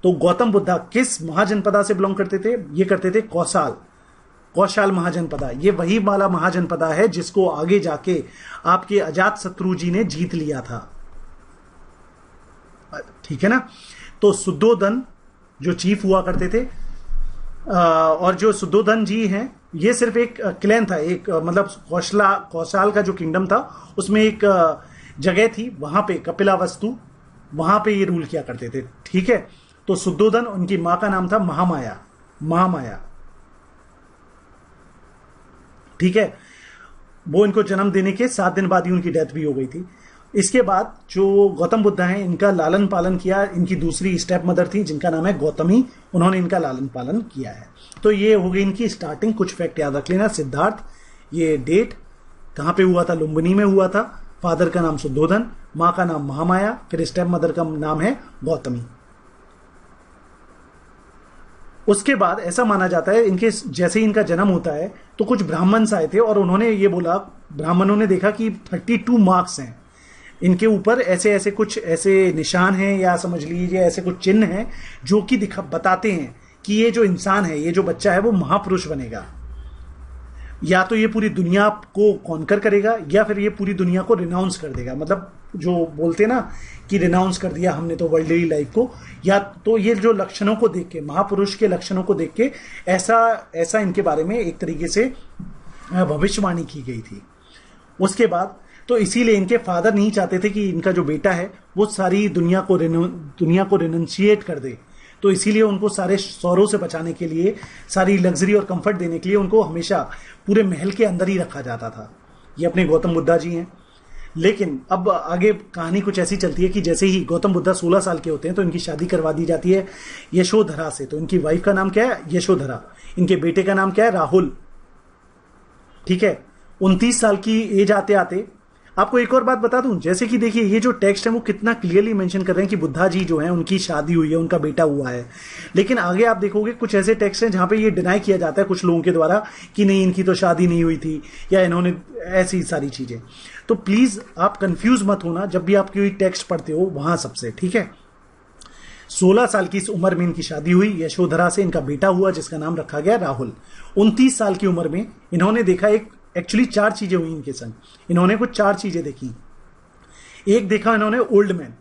तो गौतम बुद्धा किस महाजनपदा से बिलोंग करते थे? ये करते थे कौशाल महाजनपदा। ये वही वाला महाजनपदा है जिसको आगे जाके आपके अजात शत्रु जी ने जीत लिया था। ठीक है ना? तो शुद्धोधन जो चीफ हुआ करते थे, और जो शुद्धोधन जी हैं, ये सिर्फ एक क्लैन था, एक मतलब कौशाल का जो किंगडम था उसमें एक जगह थी, वहां पे कपिलावस्तु, वहां पे ये रूल किया करते थे। ठीक है, तो शुद्धोधन, उनकी मां का नाम था महामाया। ठीक है, वो इनको जन्म देने के 7 दिन बाद ही उनकी डेथ भी हो गई थी। इसके बाद जो गौतम बुद्ध हैं, इनका लालन पालन किया इनकी दूसरी स्टेप मदर थी जिनका नाम है गौतमी, उन्होंने इनका लालन पालन किया है। तो ये हो गई इनकी स्टार्टिंग। कुछ फैक्ट याद रख लेना। सिद्धार्थ, ये डेट कहां पे हुआ था? लुम्बिनी में हुआ था। फादर का नाम शुद्धोधन, मां का नाम महामाया, फिर स्टेप मदर का नाम है गौतमी। उसके बाद ऐसा माना जाता है इनके जैसे ही इनका जन्म होता है तो कुछ ब्राह्मण्स आए थे और उन्होंने ये बोला, ब्राह्मणों ने देखा कि 32 मार्क्स हैं इनके ऊपर, ऐसे कुछ ऐसे निशान हैं या समझ लीजिए ऐसे कुछ चिन्ह हैं जो कि बताते हैं कि ये जो इंसान है, ये जो बच्चा है वो महापुरुष बनेगा, या तो ये पूरी दुनिया को कॉन्कर करेगा या फिर ये पूरी दुनिया को रिनाउंस कर देगा। मतलब जो बोलते हैं ना कि रिनाउंस कर दिया हमने तो वर्ल्डली लाइफ को, या तो ये जो लक्षणों को देख के, महापुरुष के लक्षणों को देख के ऐसा इनके बारे में एक तरीके से भविष्यवाणी की गई थी। उसके बाद तो इसीलिए इनके फादर नहीं चाहते थे कि इनका जो बेटा है वो सारी दुनिया को रिनंशिएट कर दे, तो इसीलिए उनको सारे शौरों से बचाने के लिए, सारी लग्जरी और कंफर्ट देने के लिए उनको हमेशा पूरे महल के अंदर ही रखा जाता था। ये अपने गौतम बुद्धा जी हैं। लेकिन अब आगे कहानी कुछ ऐसी चलती है कि जैसे ही गौतम बुद्धा 16 साल के होते हैं तो इनकी शादी करवा दी जाती है यशोधरा से। तो इनकी वाइफ का नाम क्या है? यशोधरा। इनके बेटे का नाम क्या है? राहुल। ठीक है, 29 साल की एज आते आते, आपको एक और बात बता दूं, जैसे कि देखिए ये जो टेक्स्ट है वो कितना क्लियरली मेंशन कर रहे हैं कि बुद्धा जी जो हैं उनकी शादी हुई है, उनका बेटा हुआ है। लेकिन आगे आप देखोगे कुछ ऐसे टेक्स्ट हैं जहां पे ये डिनाई किया जाता है कुछ लोगों के द्वारा कि नहीं इनकी तो शादी नहीं हुई थी, या इन्होंने ऐसी सारी चीजें। तो प्लीज आप कंफ्यूज मत होना जब भी आप कोई टेक्स्ट पढ़ते हो वहां सबसे। ठीक है, 16 साल की इस उम्र में इनकी शादी हुई यशोधरा से, इनका बेटा हुआ जिसका नाम रखा गया राहुल। 29 साल की उम्र में इन्होंने देखा एक्चुअली 4 चीजें हुई इनके संग। इन्होंने कुछ 4 चीजें देखी। एक देखा इन्होंने ओल्ड मैन,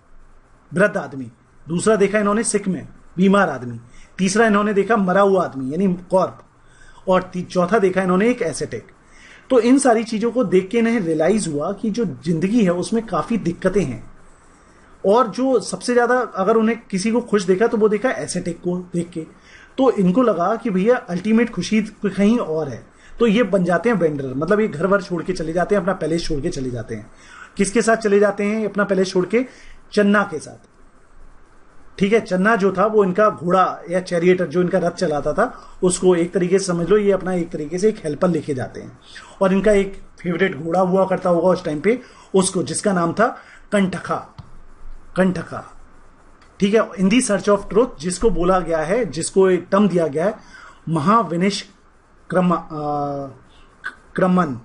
वृद्ध आदमी। दूसरा देखा इन्होंने सिक मैन, बीमार आदमी। तीसरा इन्होंने देखा मरा हुआ आदमी यानी कॉर्प, और चौथा देखा इन्होंने एक एसेटिक। तो इन सारी चीजों को देख के इन्हें रियलाइज हुआ कि जो जिंदगी है उसमें काफी दिक्कतें हैं, और जो सबसे ज्यादा अगर उन्हें किसी को खुश देखा तो वो देखा एसेटिक को देख के। तो इनको लगा कि भैया अल्टीमेट खुशी कहीं और है। तो ये बन जाते हैं वेंडर, मतलब ये घर वर छोड़ के चले जाते हैं, अपना पैलेस छोड़ के चले जाते हैं। किसके साथ चले जाते हैं अपना पैलेस छोड़ के? चन्ना के साथ। ठीक है, चन्ना जो था वो इनका घोड़ा या चैरिएटर जो इनका रथ चलाता था, उसको एक तरीके से समझ लो ये अपना एक तरीके से एक हेल्पर लेके जाते हैं। और इनका एक फेवरेट घोड़ा हुआ करता होगा उस टाइम पे, उसको जिसका नाम था कंठका। ठीक है, इन दी सर्च ऑफ ट्रुथ, जिसको बोला गया है, जिसको एक टर्म दिया गया है क्रमन।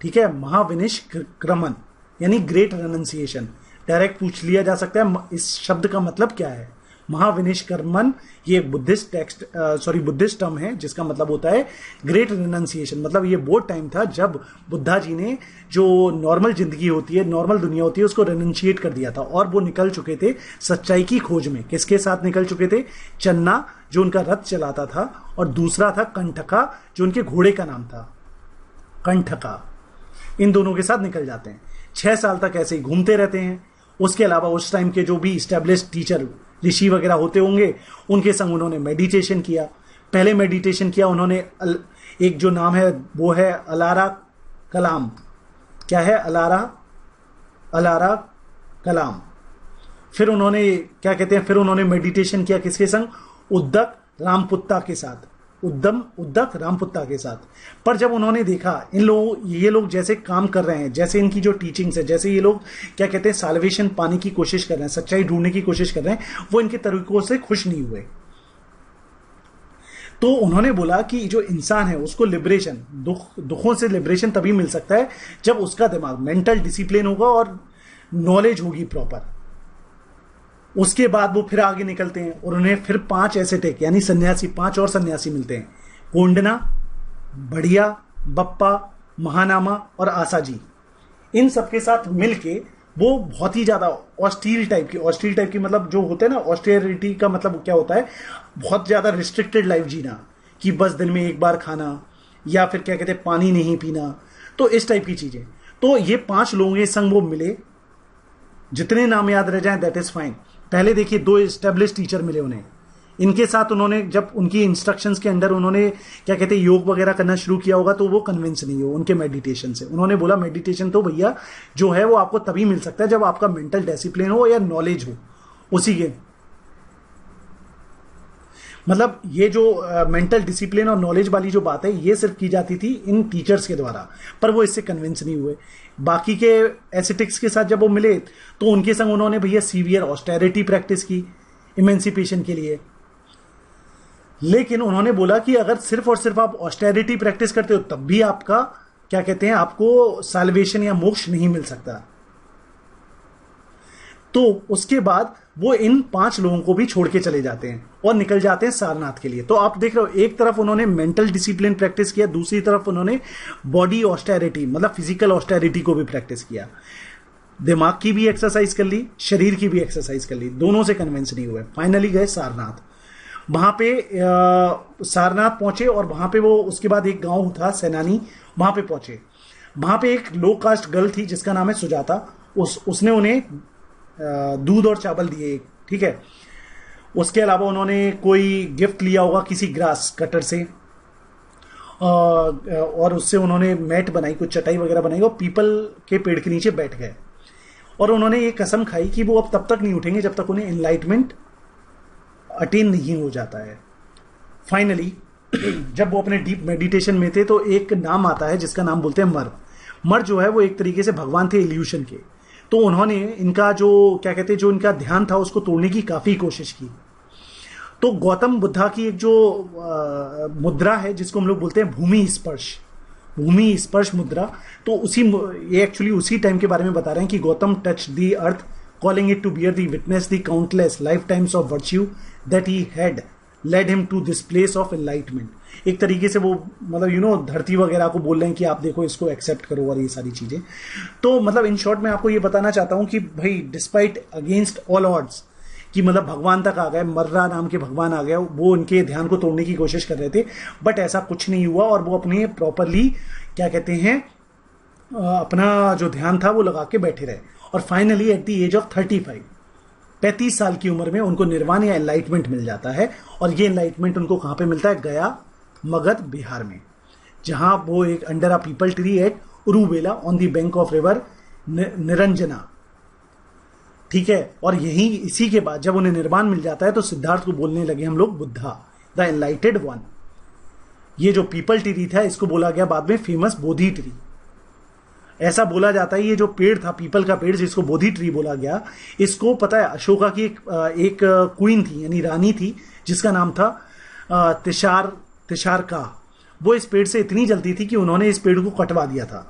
ठीक है, महाविनिष्क्रमन यानी ग्रेट रेनंसिएशन। डायरेक्ट पूछ लिया जा सकता है इस शब्द का मतलब क्या है। महाविनिष्क्रमन ये बुद्धिस्ट टर्म है जिसका मतलब होता है ग्रेट रेनंसिएशन। मतलब ये वो टाइम था जब बुद्धा जी ने जो नॉर्मल जिंदगी होती है, नॉर्मल दुनिया होती है, उसको रेनंशिएट कर दिया था, और वो निकल चुके थे सच्चाई की खोज में। किसके साथ निकल चुके थे? चन्ना जो उनका रथ चलाता था, और दूसरा था कंठका जो उनके घोड़े का नाम था कंठका। इन दोनों के साथ निकल जाते हैं। 6 साल तक ऐसे ही घूमते रहते हैं। उसके अलावा उस टाइम के जो भी स्टैब्लिश्ड टीचर ऋषि वगैरह होते होंगे उनके संग उन्होंने मेडिटेशन किया। पहले मेडिटेशन किया उन्होंने एक जो नाम है वो है अलारा कलाम। क्या है? अलारा कलाम। फिर उन्होंने क्या कहते हैं, फिर उन्होंने मेडिटेशन किया किसके संग? उद्दक रामपुत्ता के साथ, उद्दक रामपुत्ता के साथ। पर जब उन्होंने देखा ये लोग जैसे काम कर रहे हैं, जैसे इनकी जो टीचिंग्स है, जैसे ये लोग क्या कहते हैं साल्वेशन पाने की कोशिश कर रहे हैं, सच्चाई ढूंढने की कोशिश कर रहे हैं, वो इनके तरीकों से खुश नहीं हुए। तो उन्होंने बोला कि जो इंसान है उसको लिबरेशन, दुखों से लिबरेशन तभी मिल सकता है जब उसका दिमाग मेंटल डिसिप्लिन होगा और नॉलेज होगी प्रॉपर। उसके बाद वो फिर आगे निकलते हैं और उन्हें फिर 5 एसेटेक यानी सन्यासी, 5 और सन्यासी मिलते हैं, कोंडना, बढ़िया, बप्पा, महानामा और आसाजी। इन सबके साथ मिलके वो बहुत ही ज्यादा ऑस्टील टाइप की मतलब जो होते हैं ना, ऑस्टेरिटी का मतलब क्या होता है, बहुत ज्यादा रिस्ट्रिक्टेड लाइफ जीना, कि बस दिन में एक बार खाना, या फिर क्या कहते हैं पानी नहीं पीना, तो इस टाइप की चीजें। तो ये 5 लोगों के संग वो मिले, जितने नाम याद रह जाएं दैट इज फाइन। पहले देखिए 2 एस्टेब्लिश टीचर मिले उन्हें, इनके साथ उन्होंने जब उनकी इंस्ट्रक्शंस के अंडर उन्होंने क्या कहते हैं योग वगैरह करना शुरू किया होगा, तो वो कन्विंस नहीं हो उनके मेडिटेशन से। उन्होंने बोला मेडिटेशन तो भैया जो है वो आपको तभी मिल सकता है जब आपका मेंटल डिसिप्लिन हो या नॉलेज हो उसी के। मतलब ये जो मेंटल डिसिप्लिन और नॉलेज वाली जो बात है ये सिर्फ की जाती थी इन टीचर्स के द्वारा, पर वो इससे कन्विंस नहीं हुए। बाकी के एसेटिक्स के साथ जब वो मिले तो उनके संग उन्होंने भैया सीवियर ऑस्टेरिटी प्रैक्टिस की इमेंसिपेशन के लिए। लेकिन उन्होंने बोला कि अगर सिर्फ और सिर्फ आप ऑस्टेरिटी प्रैक्टिस करते हो तब भी आपका क्या कहते हैं आपको साल्वेशन या मोक्ष नहीं मिल सकता। तो उसके बाद वो इन 5 लोगों को भी छोड़ के चले जाते हैं और निकल जाते हैं सारनाथ के लिए। तो आप देख रहे हो एक तरफ उन्होंने मेंटल डिसिप्लिन प्रैक्टिस किया, दूसरी तरफ उन्होंने बॉडी ऑस्टेरिटी मतलब फिजिकल ऑस्टेरिटी को भी प्रैक्टिस किया, दिमाग की भी एक्सरसाइज कर ली, शरीर की भी एक्सरसाइज कर ली, दोनों से कन्विंस नहीं हुए। फाइनली गए सारनाथ। वहां पे सारनाथ पहुंचे और वहां पे वो उसके बाद एक गांव था सैनानी, वहां पे पहुंचे। वहां पे एक लो कास्ट गर्ल थी जिसका नाम है सुजाता। उसने उन्हें दूध और चावल दिए, ठीक है। उसके अलावा उन्होंने कोई गिफ्ट लिया होगा किसी ग्रास कटर से, और उससे उन्होंने मैट बनाई, कुछ चटाई वगैरह बनाई और पीपल के पेड़ के नीचे बैठ गए। और उन्होंने ये कसम खाई कि वो अब तब तक नहीं उठेंगे जब तक उन्हें एनलाइटमेंट अटेन नहीं हो जाता है। फाइनली जब वो अपने डीप मेडिटेशन में थे तो एक नाम आता है जिसका नाम बोलते हैं मर। मर जो है वो एक तरीके से भगवान थे इल्यूशन के। तो उन्होंने इनका जो क्या कहते हैं जो इनका ध्यान था उसको तोड़ने की काफी कोशिश की। तो गौतम बुद्धा की एक जो मुद्रा है जिसको हम लोग बोलते हैं भूमि स्पर्श मुद्रा, तो ये एक्चुअली उसी टाइम के बारे में बता रहे हैं कि Gautam touch the earth calling it to bear the witness the countless lifetimes of virtue that he had led him to this place of enlightenment। एक तरीके से वो मतलब धरती वगैरह को बोल रहे हैं कि आप देखो इसको एक्सेप्ट करो और ये सारी चीजें। तो मतलब इन शॉर्ट मैं आपको ये बताना चाहता हूं कि भाई डिस्पाइट अगेंस्ट ऑल ऑड्स कि मतलब भगवान तक आ गए, मर्रा नाम के भगवान आ गए, वो उनके ध्यान को तोड़ने की कोशिश कर रहे थे, बट ऐसा कुछ नहीं हुआ और वो अपने प्रॉपरली क्या कहते हैं अपना जो ध्यान था वो लगा के बैठे रहे। और finally at the age of 35 साल की उम्र में उनको निर्वाण या एनलाइटमेंट मिल जाता है। और ये एनलाइटमेंट उनको कहां पे मिलता है? गया, मगध, बिहार में, जहां वो एक under a peepal tree at उरुबेला on the bank of river Niranjana, ठीक है। और यही इसी के बाद जब उन्हें निर्वाण मिल जाता है तो सिद्धार्थ को बोलने लगे हम लोग बुद्धा, द एनलाइटेड वन। ये जो पीपल ट्री था इसको बोला गया बाद में फेमस बोधि ट्री। ऐसा बोला जाता है ये जो पेड़ था पीपल का पेड़ जिसको बोधि ट्री बोला गया, इसको पता है अशोका की एक क्वीन थी यानी रानी थी जिसका नाम था तिशारका। वो इस पेड़ से इतनी जलती थी कि उन्होंने इस पेड़ को कटवा दिया था,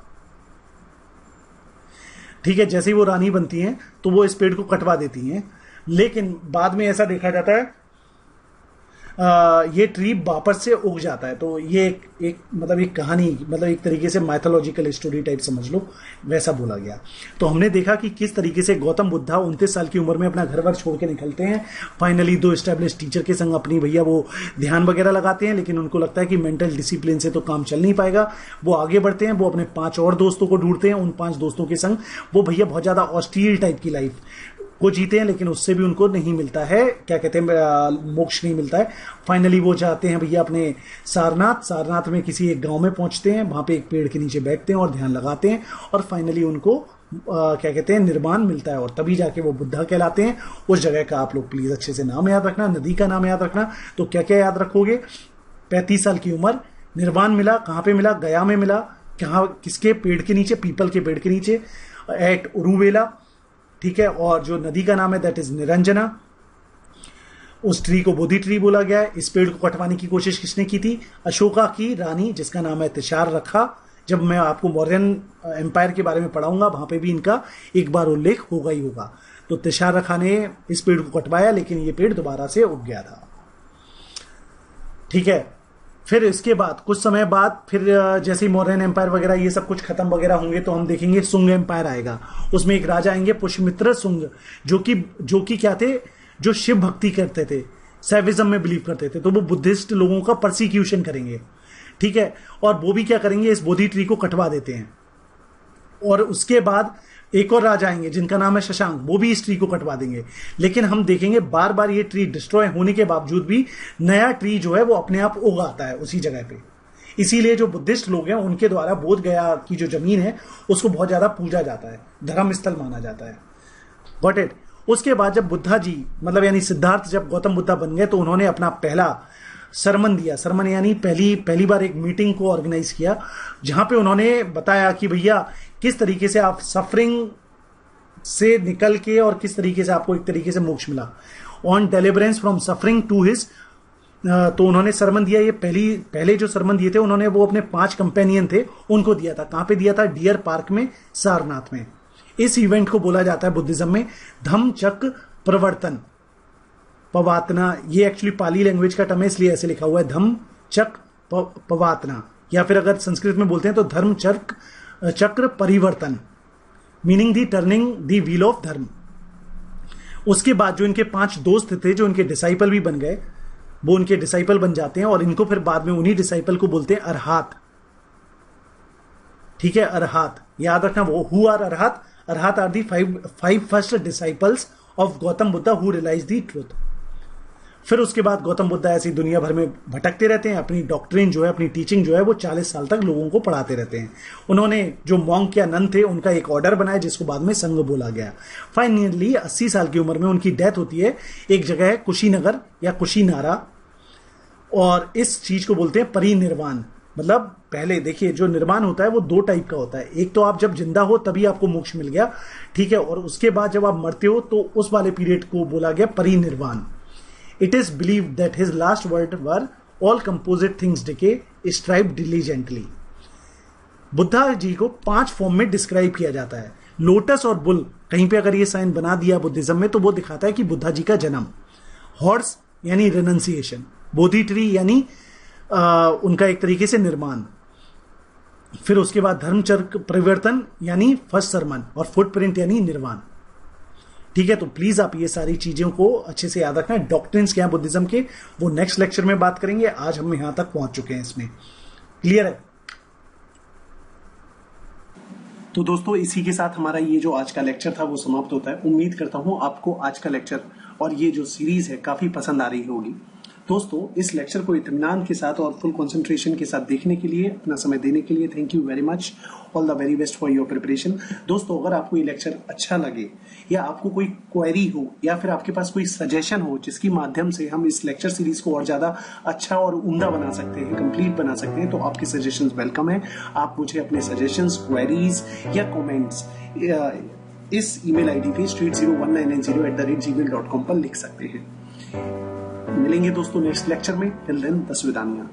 ठीक है। जैसे ही वो रानी बनती हैं तो वो इस पेड़ को कटवा देती हैं, लेकिन बाद में ऐसा देखा जाता है ये ट्री वापस से उग जाता है। तो ये एक मतलब एक कहानी, मतलब एक तरीके से माइथोलॉजिकल स्टोरी टाइप समझ लो, वैसा बोला गया। तो हमने देखा कि किस तरीके से गौतम बुद्धा 29 साल की उम्र में अपना घर वर छोड़ के निकलते हैं। फाइनली 2 एस्टेब्लिश टीचर के संग अपनी भैया वो ध्यान वगैरह लगाते हैं, लेकिन उनको लगता है कि मेंटल डिसिप्लिन से तो काम चल नहीं पाएगा। वो आगे बढ़ते हैं, वो अपने 5 और दोस्तों को ढूंढते हैं। उन 5 दोस्तों के संग वो भैया बहुत ज्यादा ऑस्टील टाइप की लाइफ को जीते हैं, लेकिन उससे भी उनको नहीं मिलता है क्या कहते हैं मोक्ष नहीं मिलता है। फाइनली वो जाते हैं भैया अपने सारनाथ में किसी एक गांव में पहुंचते हैं, वहां पे एक पेड़ के नीचे बैठते हैं और ध्यान लगाते हैं और फाइनली उनको क्या कहते हैं, निर्वाण मिलता है और तभी जाके वो बुद्धा कहलाते हैं। उस जगह का आप लोग प्लीज अच्छे से नाम याद रखना, नदी का नाम याद रखना। तो क्या क्या याद रखोगे? 35 साल की उम्र, निर्वाण मिला, कहां पे मिला? गया में मिला। कहां, किसके पेड़ के नीचे? पीपल के पेड़ के नीचे, एट उरुवेला, ठीक है। और जो नदी का नाम है दैट इज निरंजना। उस ट्री को बोधि ट्री बोला गया है। इस पेड़ को कटवाने की कोशिश किसने की थी? अशोका की रानी, जिसका नाम है तिशार रखा। जब मैं आपको मौर्यन एम्पायर के बारे में पढ़ाऊंगा वहां पे भी इनका एक बार उल्लेख होगा ही होगा। तो तिशार रखा ने इस पेड़ को कटवाया, लेकिन ये पेड़ दोबारा से उग गया था, ठीक है। फिर इसके बाद कुछ समय बाद, फिर जैसे ही मौर्यन एम्पायर वगैरह ये सब कुछ खत्म वगैरह होंगे तो हम देखेंगे सुंग एम्पायर आएगा। उसमें एक राजा आएंगे पुष्यमित्र सुंग, जो कि क्या थे? जो शिव भक्ति करते थे, सैविज्म में बिलीव करते थे। तो वो बुद्धिस्ट लोगों का परसिक्यूशन करेंगे, ठीक है। और वो भी क्या करेंगे? इस बोधि ट्री को कटवा देते हैं। और उसके बाद एक और राजा आएंगे जिनका नाम है शशांक, वो भी इस ट्री को कटवा देंगे। लेकिन हम देखेंगे बार बार ये ट्री डिस्ट्रॉय होने के बावजूद भी नया ट्री जो है वो अपने आप उग आता है उसी जगह पे। इसीलिए जो बुद्धिस्ट लोग हैं उनके द्वारा बोध गया की जो जमीन है उसको बहुत ज्यादा पूजा जाता है, धर्म स्थल माना जाता है। Got it. उसके बाद जब बुद्धा जी, मतलब यानी सिद्धार्थ जब गौतम बुद्धा बन गए तो उन्होंने अपना पहला सरमन दिया। सरमन यानी पहली बार एक मीटिंग को ऑर्गेनाइज किया, जहां पे उन्होंने बताया कि भैया किस तरीके से आप सफरिंग से निकल के और किस तरीके से आपको एक तरीके से मोक्ष मिला। On deliverance from suffering to his, तो उन्होंने सरमन दिया। ये पहले जो सरमन दिए थे उन्होंने वो अपने 5 कंपेनियन थे उनको दिया था। कहां पे दिया था? डियर पार्क में, सारनाथ में। इस इवेंट को बोला जाता है बुद्धिज्म में धम्म चक्र प्रवर्तन पवातना। ये एक्चुअली पाली लैंग्वेज का टर्म है, इसलिए ऐसे लिखा हुआ है धम्म चक्र पवातना, या फिर अगर संस्कृत में बोलते हैं तो धर्म चक्र परिवर्तन, meaning the turning the wheel of धर्म। उसके बाद जो इनके 5 दोस्त थे जो इनके डिसाइपल भी बन गए, वो उनके डिसाइपल बन जाते हैं और इनको फिर बाद में उन्हीं डिसाइपल को बोलते हैं अरहात, ठीक है। अरहात याद रखना, वो who are arhat? Arhat are the 5 first disciples of Gautama Buddha who realise the truth. फिर उसके बाद गौतम बुद्धा ऐसी दुनिया भर में भटकते रहते हैं, अपनी डॉक्ट्रिन जो है, अपनी टीचिंग जो है वो 40 साल तक लोगों को पढ़ाते रहते हैं। उन्होंने जो मॉन्क या नन थे उनका एक ऑर्डर बनाया जिसको बाद में संघ बोला गया। फाइनली 80 साल की उम्र में उनकी डेथ होती है। एक जगह है कुशीनगर या कुशीनारा, और इस चीज को बोलते हैं परिनिर्वाण। मतलब पहले देखिए जो निर्वाण होता है वो 2 टाइप का होता है। एक तो आप जब जिंदा हो तभी आपको मोक्ष मिल गया, ठीक है, और उसके बाद जब आप मरते हो तो उस वाले पीरियड को बोला गया परिनिर्वाण। It is believed that his last words were, all composite things decay, strive diligently. Buddha ji को 5 फॉर्म में डिस्क्राइब किया जाता है। लोटस और बुल, कहीं पे अगर ये साइन बना दिया बुद्धिज्म में तो वो दिखाता है कि बुद्धा जी का जन्म। हॉर्स यानी रेनंसिएशन, बोधि ट्री यानी उनका एक तरीके से निर्माण। फिर उसके बाद धर्मचक्र परिवर्तन यानी फर्स्ट सरमन, और फुटप्रिंट यानी निर्वाण, ठीक है। तो प्लीज आप ये सारी चीजों को अच्छे से याद रखना। डॉक्ट्रिन्स क्या है बुद्धिज्म के, वो नेक्स्ट लेक्चर में बात करेंगे। आज हम यहां तक पहुंच चुके हैं, इसमें क्लियर है। तो दोस्तों इसी के साथ हमारा ये जो आज का लेक्चर था वो समाप्त होता है। उम्मीद करता हूं आपको आज का लेक्चर और ये जो सीरीज है काफी पसंद आ रही होगी। दोस्तों इस लेक्चर को इत्मीनान के साथ और फुल कंसंट्रेशन के साथ देखने के लिए, अपना समय देने के लिए thank you very much. All the very best for your preparation. दोस्तों अगर आपको ये लेक्चर अच्छा लगे या आपको कोई क्वेरी हो या फिर आपके पास कोई सजेशन हो जिसकी माध्यम से हम इस लेक्चर सीरीज को और ज्यादा अच्छा और उम्दा बना सकते हैं, कंप्लीट बना सकते हैं, तो आपके सजेशंस वेलकम है। आप मुझे अपने सजेशंस, क्वेरीज या कमेंट्स इस ईमेल आईडी पे street0199@gmail.com पर लिख सकते हैं। मिलेंगे दोस्तों नेक्स्ट लेक्चर में। Till then, तस्वीदानिया।